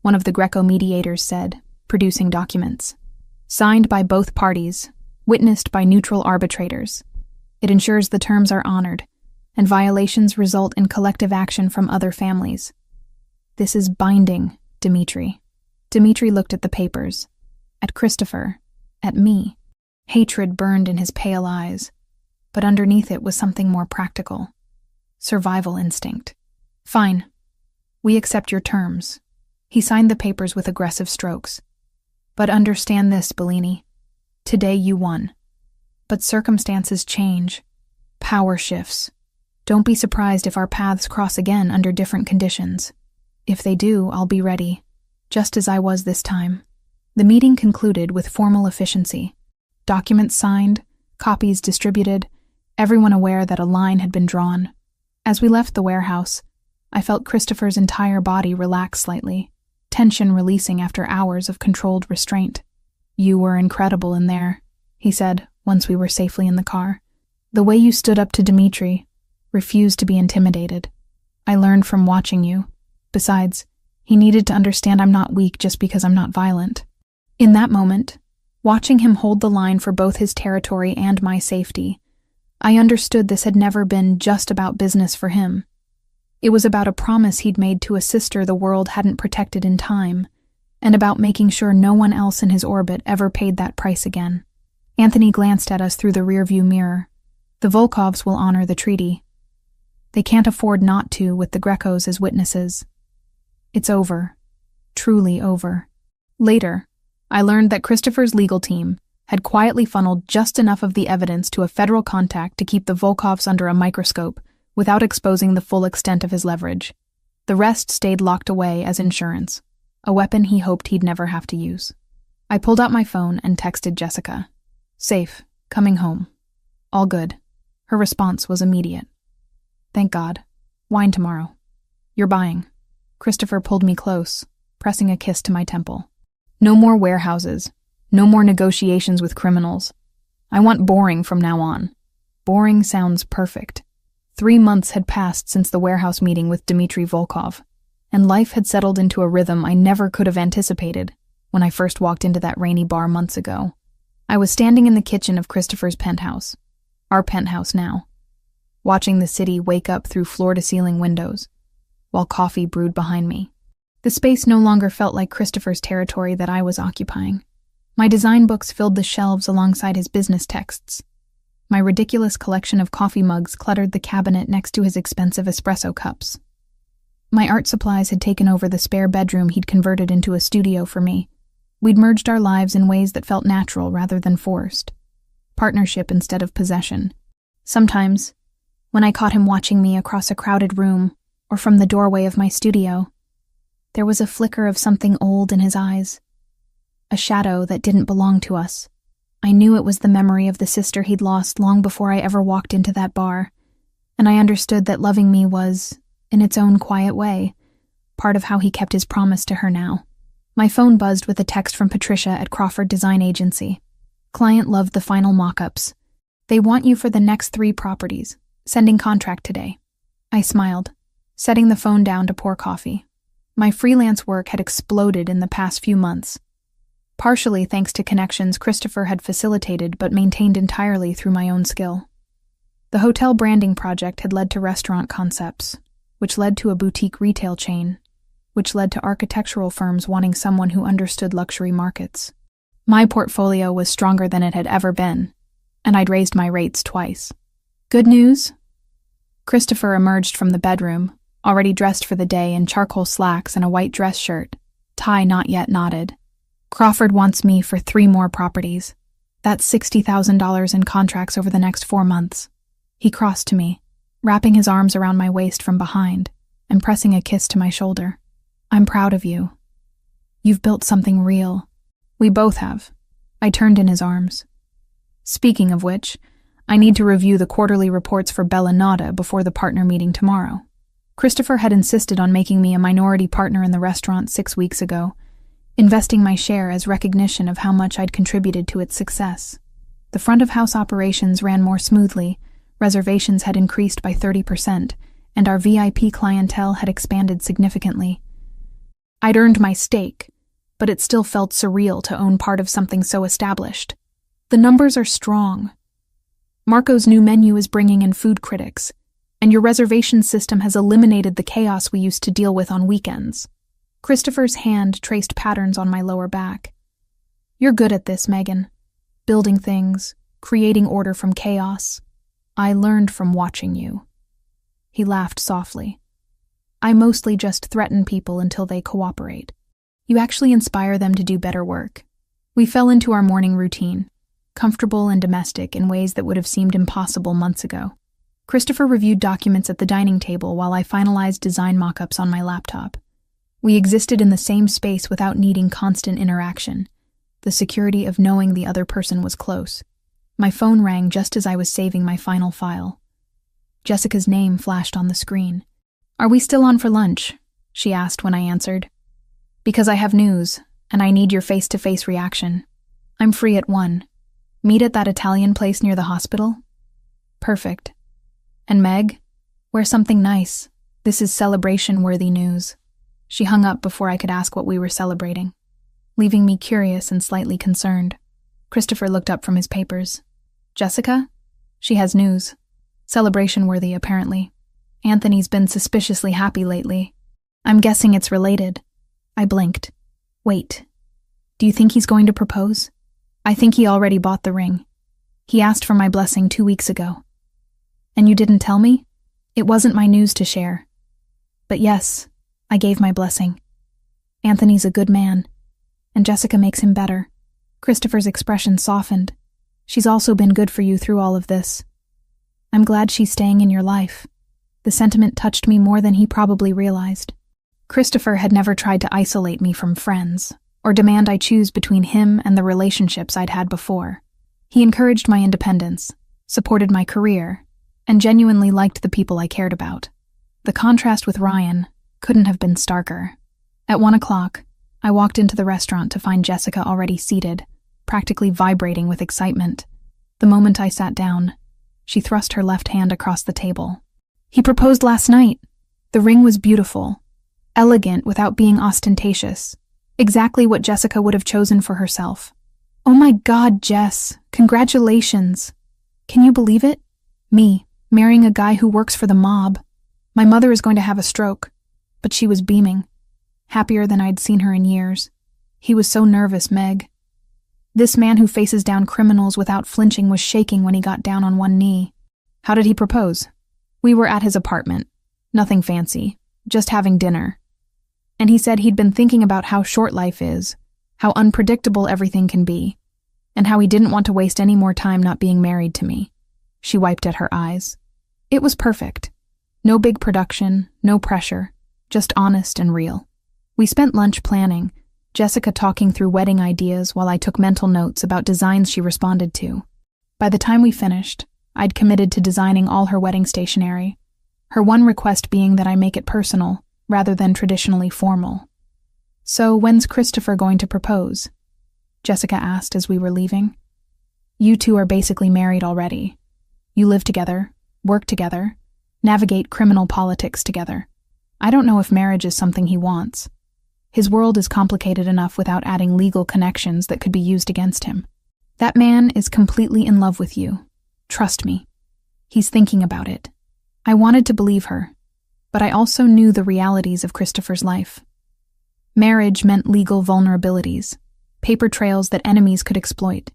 one of the Greco mediators said, producing documents. Signed by both parties, witnessed by neutral arbitrators. It ensures the terms are honored, and violations result in collective action from other families. This is binding, Dmitry. Dmitry looked at the papers, at Christopher, at me. Hatred burned in his pale eyes, but underneath it was something more practical. Survival instinct. Fine. We accept your terms. He signed the papers with aggressive strokes. But understand this, Bellini. Today you won. But circumstances change. Power shifts. Don't be surprised if our paths cross again under different conditions. If they do, I'll be ready, just as I was this time. The meeting concluded with formal efficiency. Documents signed, copies distributed, everyone aware that a line had been drawn. As we left the warehouse, I felt Christopher's entire body relax slightly, tension releasing after hours of controlled restraint. You were incredible in there, he said, once we were safely in the car. The way you stood up to Dmitry, refused to be intimidated. I learned from watching you. Besides, he needed to understand I'm not weak just because I'm not violent. In that moment, watching him hold the line for both his territory and my safety, I understood this had never been just about business for him. It was about a promise he'd made to a sister the world hadn't protected in time, and about making sure no one else in his orbit ever paid that price again. Anthony glanced at us through the rearview mirror. The Volkovs will honor the treaty. They can't afford not to with the Grecos as witnesses. It's over. Truly over. Later, I learned that Christopher's legal team had quietly funneled just enough of the evidence to a federal contact to keep the Volkovs under a microscope without exposing the full extent of his leverage. The rest stayed locked away as insurance, a weapon he hoped he'd never have to use. I pulled out my phone and texted Jessica. Safe, coming home. All good. Her response was immediate. Thank God. Wine tomorrow. You're buying. Christopher pulled me close, pressing a kiss to my temple. No more warehouses. No more negotiations with criminals. I want boring from now on. Boring sounds perfect. 3 months had passed since the warehouse meeting with Dmitry Volkov, and life had settled into a rhythm I never could have anticipated when I first walked into that rainy bar months ago. I was standing in the kitchen of Christopher's penthouse, our penthouse now, watching the city wake up through floor-to-ceiling windows, while coffee brewed behind me. The space no longer felt like Christopher's territory that I was occupying. My design books filled the shelves alongside his business texts. My ridiculous collection of coffee mugs cluttered the cabinet next to his expensive espresso cups. My art supplies had taken over the spare bedroom he'd converted into a studio for me. We'd merged our lives in ways that felt natural rather than forced. Partnership instead of possession. Sometimes, when I caught him watching me across a crowded room or from the doorway of my studio, there was a flicker of something old in his eyes. A shadow that didn't belong to us. I knew it was the memory of the sister he'd lost long before I ever walked into that bar, and I understood that loving me was, in its own quiet way, part of how he kept his promise to her now. My phone buzzed with a text from Patricia at Crawford Design Agency. Client loved the final mock-ups. They want you for the next 3 properties. Sending contract today. I smiled, setting the phone down to pour coffee. My freelance work had exploded in the past few months. partially thanks to connections Christopher had facilitated but maintained entirely through my own skill. The hotel branding project had led to restaurant concepts, which led to a boutique retail chain, which led to architectural firms wanting someone who understood luxury markets. My portfolio was stronger than it had ever been, and I'd raised my rates twice. Good news? Christopher emerged from the bedroom, already dressed for the day in charcoal slacks and a white dress shirt, tie not yet knotted. Crawford wants me for 3 more properties. That's $60,000 in contracts over the next 4 months. He crossed to me, wrapping his arms around my waist from behind and pressing a kiss to my shoulder. I'm proud of you. You've built something real. We both have. I turned in his arms. Speaking of which, I need to review the quarterly reports for Bella Nada before the partner meeting tomorrow. Christopher had insisted on making me a minority partner in the restaurant 6 weeks ago, investing my share as recognition of how much I'd contributed to its success. The front-of-house operations ran more smoothly, reservations had increased by 30%, and our VIP clientele had expanded significantly. I'd earned my stake, but it still felt surreal to own part of something so established. The numbers are strong. Marco's new menu is bringing in food critics, and your reservation system has eliminated the chaos we used to deal with on weekends. Christopher's hand traced patterns on my lower back. You're good at this, Megan. Building things, creating order from chaos. I learned from watching you. He laughed softly. I mostly just threaten people until they cooperate. You actually inspire them to do better work. We fell into our morning routine, comfortable and domestic in ways that would have seemed impossible months ago. Christopher reviewed documents at the dining table while I finalized design mock-ups on my laptop. We existed in the same space without needing constant interaction, the security of knowing the other person was close. My phone rang just as I was saving my final file. Jessica's name flashed on the screen. Are we still on for lunch? She asked when I answered. Because I have news, and I need your face-to-face reaction. I'm free at 1. Meet at that Italian place near the hospital? Perfect. And Meg? Wear something nice. This is celebration-worthy news. She hung up before I could ask what we were celebrating, leaving me curious and slightly concerned. Christopher looked up from his papers. Jessica? She has news. Celebration-worthy, apparently. Anthony's been suspiciously happy lately. I'm guessing it's related. I blinked. Wait. Do you think he's going to propose? I think he already bought the ring. He asked for my blessing 2 weeks ago. And you didn't tell me? It wasn't my news to share. But yes, I gave my blessing. Anthony's a good man, and Jessica makes him better. Christopher's expression softened. She's also been good for you through all of this. I'm glad she's staying in your life. The sentiment touched me more than he probably realized. Christopher had never tried to isolate me from friends, or demand I choose between him and the relationships I'd had before. He encouraged my independence, supported my career, and genuinely liked the people I cared about. The contrast with Ryan couldn't have been starker. At 1 o'clock, I walked into the restaurant to find Jessica already seated, practically vibrating with excitement. The moment I sat down, she thrust her left hand across the table. He proposed last night. The ring was beautiful, elegant without being ostentatious, exactly what Jessica would have chosen for herself. Oh my God, Jess, congratulations. Can you believe it? Me, marrying a guy who works for the mob. My mother is going to have a stroke, but she was beaming, happier than I'd seen her in years. He was so nervous, Meg. This man who faces down criminals without flinching was shaking when he got down on one knee. How did he propose? We were at his apartment. Nothing fancy, just having dinner. And he said he'd been thinking about how short life is, how unpredictable everything can be, and how he didn't want to waste any more time not being married to me. She wiped at her eyes. It was perfect. No big production, no pressure, just honest and real. We spent lunch planning, Jessica talking through wedding ideas while I took mental notes about designs she responded to. By the time we finished, I'd committed to designing all her wedding stationery, her one request being that I make it personal, rather than traditionally formal. So when's Christopher going to propose? Jessica asked as we were leaving. You two are basically married already. You live together, work together, navigate criminal politics together. I don't know if marriage is something he wants. His world is complicated enough without adding legal connections that could be used against him. That man is completely in love with you. Trust me. He's thinking about it. I wanted to believe her, but I also knew the realities of Christopher's life. Marriage meant legal vulnerabilities, paper trails that enemies could exploit.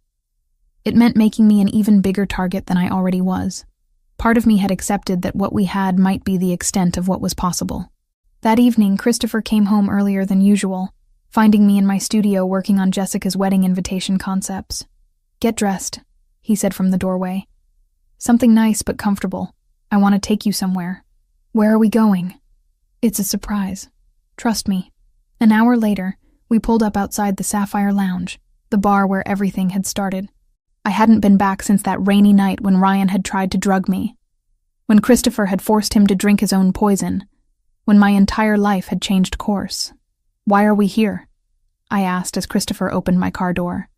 It meant making me an even bigger target than I already was. Part of me had accepted that what we had might be the extent of what was possible. That evening, Christopher came home earlier than usual, finding me in my studio working on Jessica's wedding invitation concepts. "Get dressed," he said from the doorway. "Something nice but comfortable. I want to take you somewhere." "Where are we going?" "It's a surprise. Trust me." An hour later, we pulled up outside the Sapphire Lounge, the bar where everything had started. I hadn't been back since that rainy night when Ryan had tried to drug me, when Christopher had forced him to drink his own poison, when my entire life had changed course. "Why are we here?" I asked as Christopher opened my car door.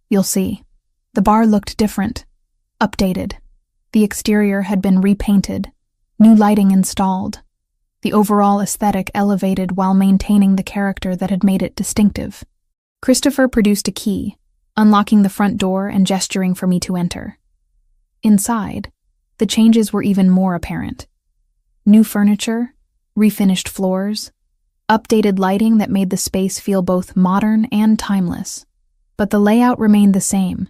"You'll see." The bar looked different, updated. The exterior had been repainted, new lighting installed. The overall aesthetic elevated while maintaining the character that had made it distinctive. Christopher produced a key, unlocking the front door and gesturing for me to enter. Inside, the changes were even more apparent. New furniture, refinished floors, updated lighting that made the space feel both modern and timeless. But the layout remained the same.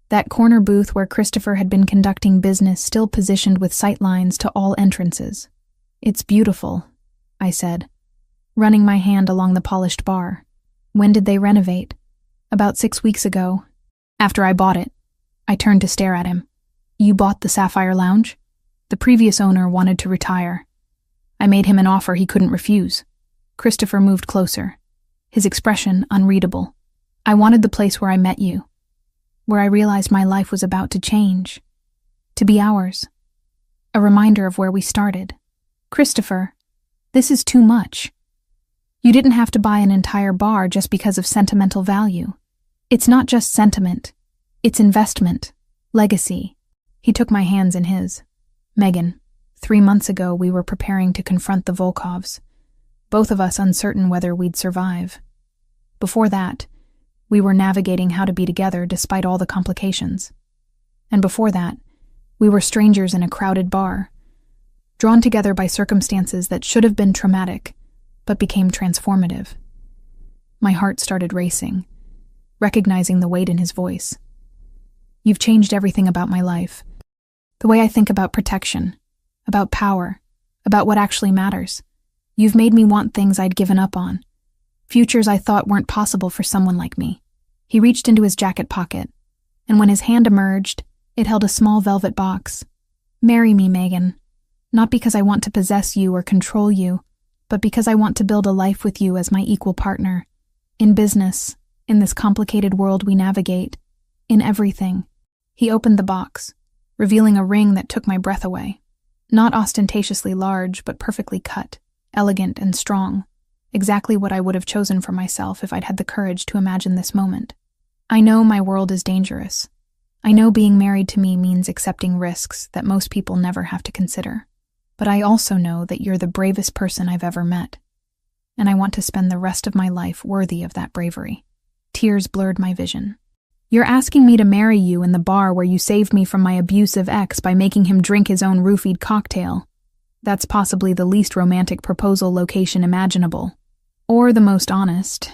That corner booth where Christopher had been conducting business still positioned with sightlines to all entrances. "It's beautiful," I said, running my hand along the polished bar. "When did they renovate?" "About 6 weeks ago. After I bought it." I turned to stare at him. "You bought the Sapphire Lounge?" "The previous owner wanted to retire. I made him an offer he couldn't refuse." Christopher moved closer, his expression unreadable. "I wanted the place where I met you, where I realized my life was about to change, to be ours. A reminder of where we started." "Christopher, this is too much. You didn't have to buy an entire bar just because of sentimental value. It's not just sentiment. It's investment, legacy." He took my hands in his. "Megan, 3 months ago we were preparing to confront the Volkovs, both of us uncertain whether we'd survive. Before that, we were navigating how to be together despite all the complications. And before that, we were strangers in a crowded bar, drawn together by circumstances that should have been traumatic, but became transformative." My heart started racing, recognizing the weight in his voice. "You've changed everything about my life. The way I think about protection, about power, about what actually matters. You've made me want things I'd given up on, futures I thought weren't possible for someone like me." He reached into his jacket pocket, and when his hand emerged, it held a small velvet box. "Marry me, Megan. Not because I want to possess you or control you, but because I want to build a life with you as my equal partner. In business, in this complicated world we navigate, in everything." He opened the box, revealing a ring that took my breath away. Not ostentatiously large, but perfectly cut, elegant and strong. Exactly what I would have chosen for myself if I'd had the courage to imagine this moment. I know my world is dangerous. I know being married to me means accepting risks that most people never have to consider. But I also know that you're the bravest person I've ever met, and I want to spend the rest of my life worthy of that bravery. Tears blurred my vision. "You're asking me to marry you in the bar where you saved me from my abusive ex by making him drink his own roofied cocktail. That's possibly the least romantic proposal location imaginable. Or the most honest.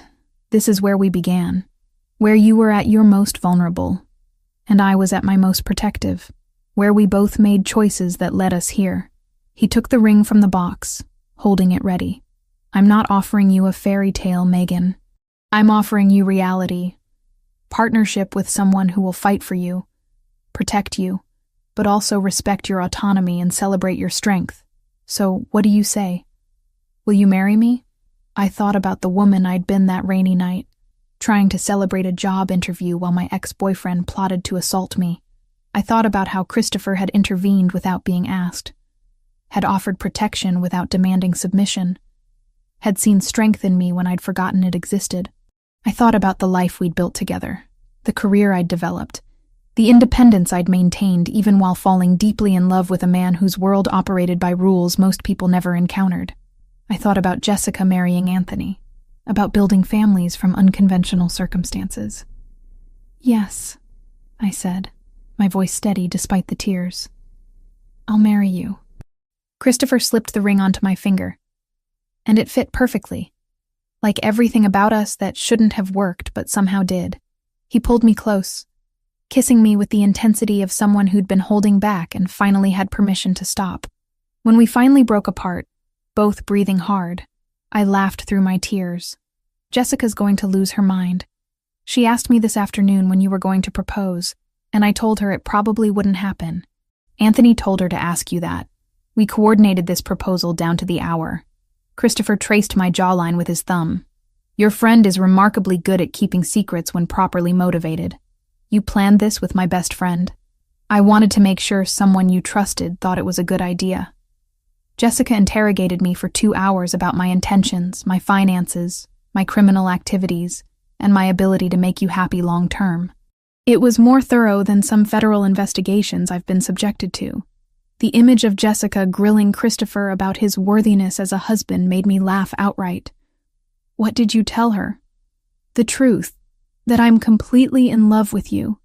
This is where we began, where you were at your most vulnerable, and I was at my most protective, where we both made choices that led us here." He took the ring from the box, holding it ready. "I'm not offering you a fairy tale, Megan. I'm offering you reality. Partnership with someone who will fight for you, protect you, but also respect your autonomy and celebrate your strength. So, what do you say? Will you marry me?" I thought about the woman I'd been that rainy night, trying to celebrate a job interview while my ex-boyfriend plotted to assault me. I thought about how Christopher had intervened without being asked, had offered protection without demanding submission, had seen strength in me when I'd forgotten it existed. I thought about the life we'd built together, the career I'd developed, the independence I'd maintained even while falling deeply in love with a man whose world operated by rules most people never encountered. I thought about Jessica marrying Anthony, about building families from unconventional circumstances. "Yes," I said, my voice steady despite the tears. "I'll marry you." Christopher slipped the ring onto my finger, and it fit perfectly, like everything about us that shouldn't have worked but somehow did. He pulled me close, kissing me with the intensity of someone who'd been holding back and finally had permission to stop. When we finally broke apart, both breathing hard, I laughed through my tears. "Jessica's going to lose her mind. She asked me this afternoon when you were going to propose, and I told her it probably wouldn't happen. Anthony told her to ask you that. We coordinated this proposal down to the hour." Christopher traced my jawline with his thumb. "Your friend is remarkably good at keeping secrets when properly motivated. You planned this with my best friend. I wanted to make sure someone you trusted thought it was a good idea." Jessica interrogated me for 2 hours about my intentions, my finances, my criminal activities, and my ability to make you happy long term. It was more thorough than some federal investigations I've been subjected to. The image of Jessica grilling Christopher about his worthiness as a husband made me laugh outright. "What did you tell her?" "The truth, that I'm completely in love with you,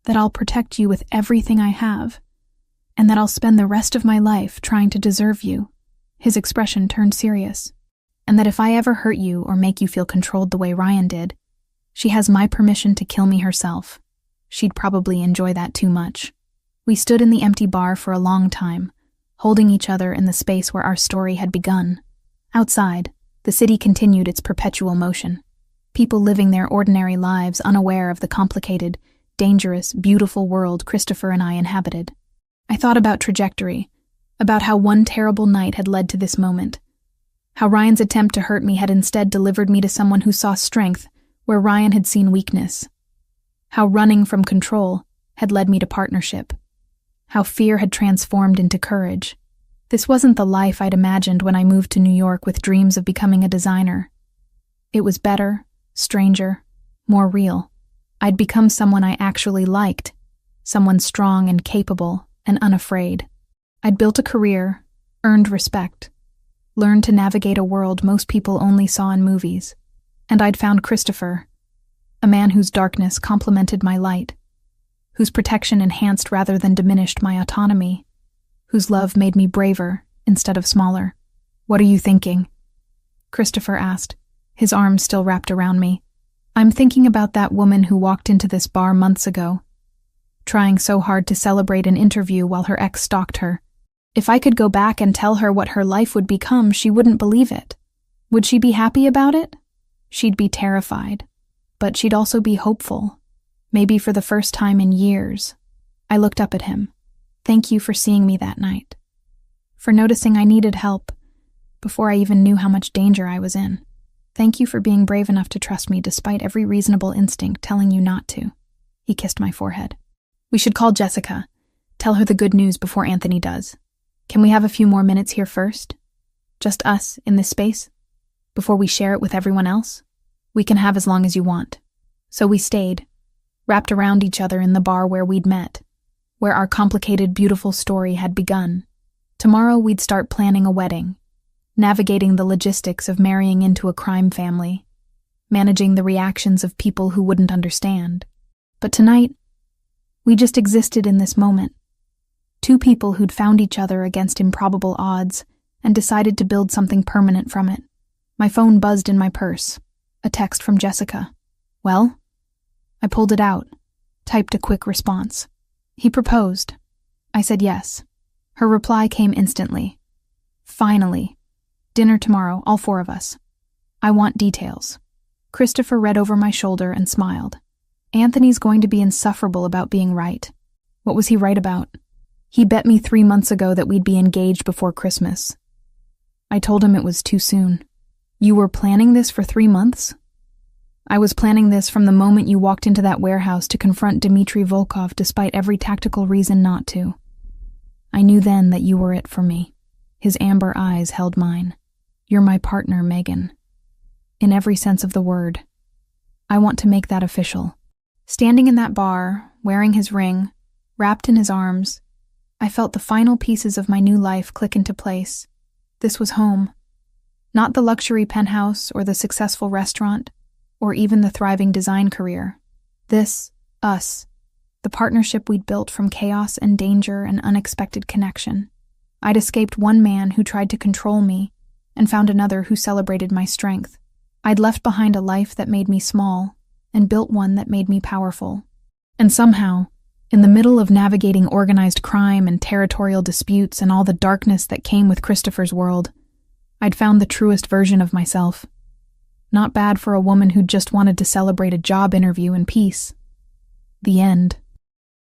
that I'll protect you with everything I have, and that I'll spend the rest of my life trying to deserve you." His expression turned serious. "And that if I ever hurt you or make you feel controlled the way Ryan did, she has my permission to kill me herself. She'd probably enjoy that too much." We stood in the empty bar for a long time, holding each other in the space where our story had begun. Outside, the city continued its perpetual motion. People living their ordinary lives unaware of the complicated, dangerous, beautiful world Christopher and I inhabited. I thought about trajectory, about how one terrible night had led to this moment, how Ryan's attempt to hurt me had instead delivered me to someone who saw strength where Ryan had seen weakness, how running from control had led me to partnership, how fear had transformed into courage. This wasn't the life I'd imagined when I moved to New York with dreams of becoming a designer. It was better, stranger, more real. I'd become someone I actually liked, someone strong and capable and unafraid. I'd built a career, earned respect, learned to navigate a world most people only saw in movies. And I'd found Christopher, a man whose darkness complemented my light, whose protection enhanced rather than diminished my autonomy, whose love made me braver instead of smaller. "What are you thinking?" Christopher asked, his arms still wrapped around me. "I'm thinking about that woman who walked into this bar months ago, trying so hard to celebrate an interview while her ex stalked her. If I could go back and tell her what her life would become, she wouldn't believe it. Would she be happy about it? She'd be terrified, but she'd also be hopeful, maybe for the first time in years." I looked up at him. "Thank you for seeing me that night, for noticing I needed help before I even knew how much danger I was in. Thank you for being brave enough to trust me despite every reasonable instinct telling you not to." He kissed my forehead. "We should call Jessica, tell her the good news before Anthony does. Can we have a few more minutes here first? Just us in this space, before we share it with everyone else? We can have as long as you want." So we stayed, wrapped around each other in the bar where we'd met, where our complicated, beautiful story had begun. Tomorrow we'd start planning a wedding, navigating the logistics of marrying into a crime family, managing the reactions of people who wouldn't understand. But tonight, we just existed in this moment. Two people who'd found each other against improbable odds and decided to build something permanent from it. My phone buzzed in my purse. A text from Jessica. "Well?" I pulled it out, typed a quick response. "He proposed." I said yes. Her reply came instantly. "Finally. Dinner tomorrow, all 4 of us. I want details." Christopher read over my shoulder and smiled. "Anthony's going to be insufferable about being right." What was he right about? He bet me 3 months ago that we'd be engaged before Christmas. I told him it was too soon. "You were planning this for 3 months?" "I was planning this from the moment you walked into that warehouse to confront Dmitry Volkov despite every tactical reason not to. I knew then that you were it for me." His amber eyes held mine. "You're my partner, Megan. In every sense of the word. I want to make that official." Standing in that bar, wearing his ring, wrapped in his arms, I felt the final pieces of my new life click into place. This was home. Not the luxury penthouse or the successful restaurant, or even the thriving design career. This, us, the partnership we'd built from chaos and danger and unexpected connection. I'd escaped one man who tried to control me and found another who celebrated my strength. I'd left behind a life that made me small and built one that made me powerful. And somehow, in the middle of navigating organized crime and territorial disputes and all the darkness that came with Christopher's world, I'd found the truest version of myself. Not bad for a woman who just wanted to celebrate a job interview in peace. The end.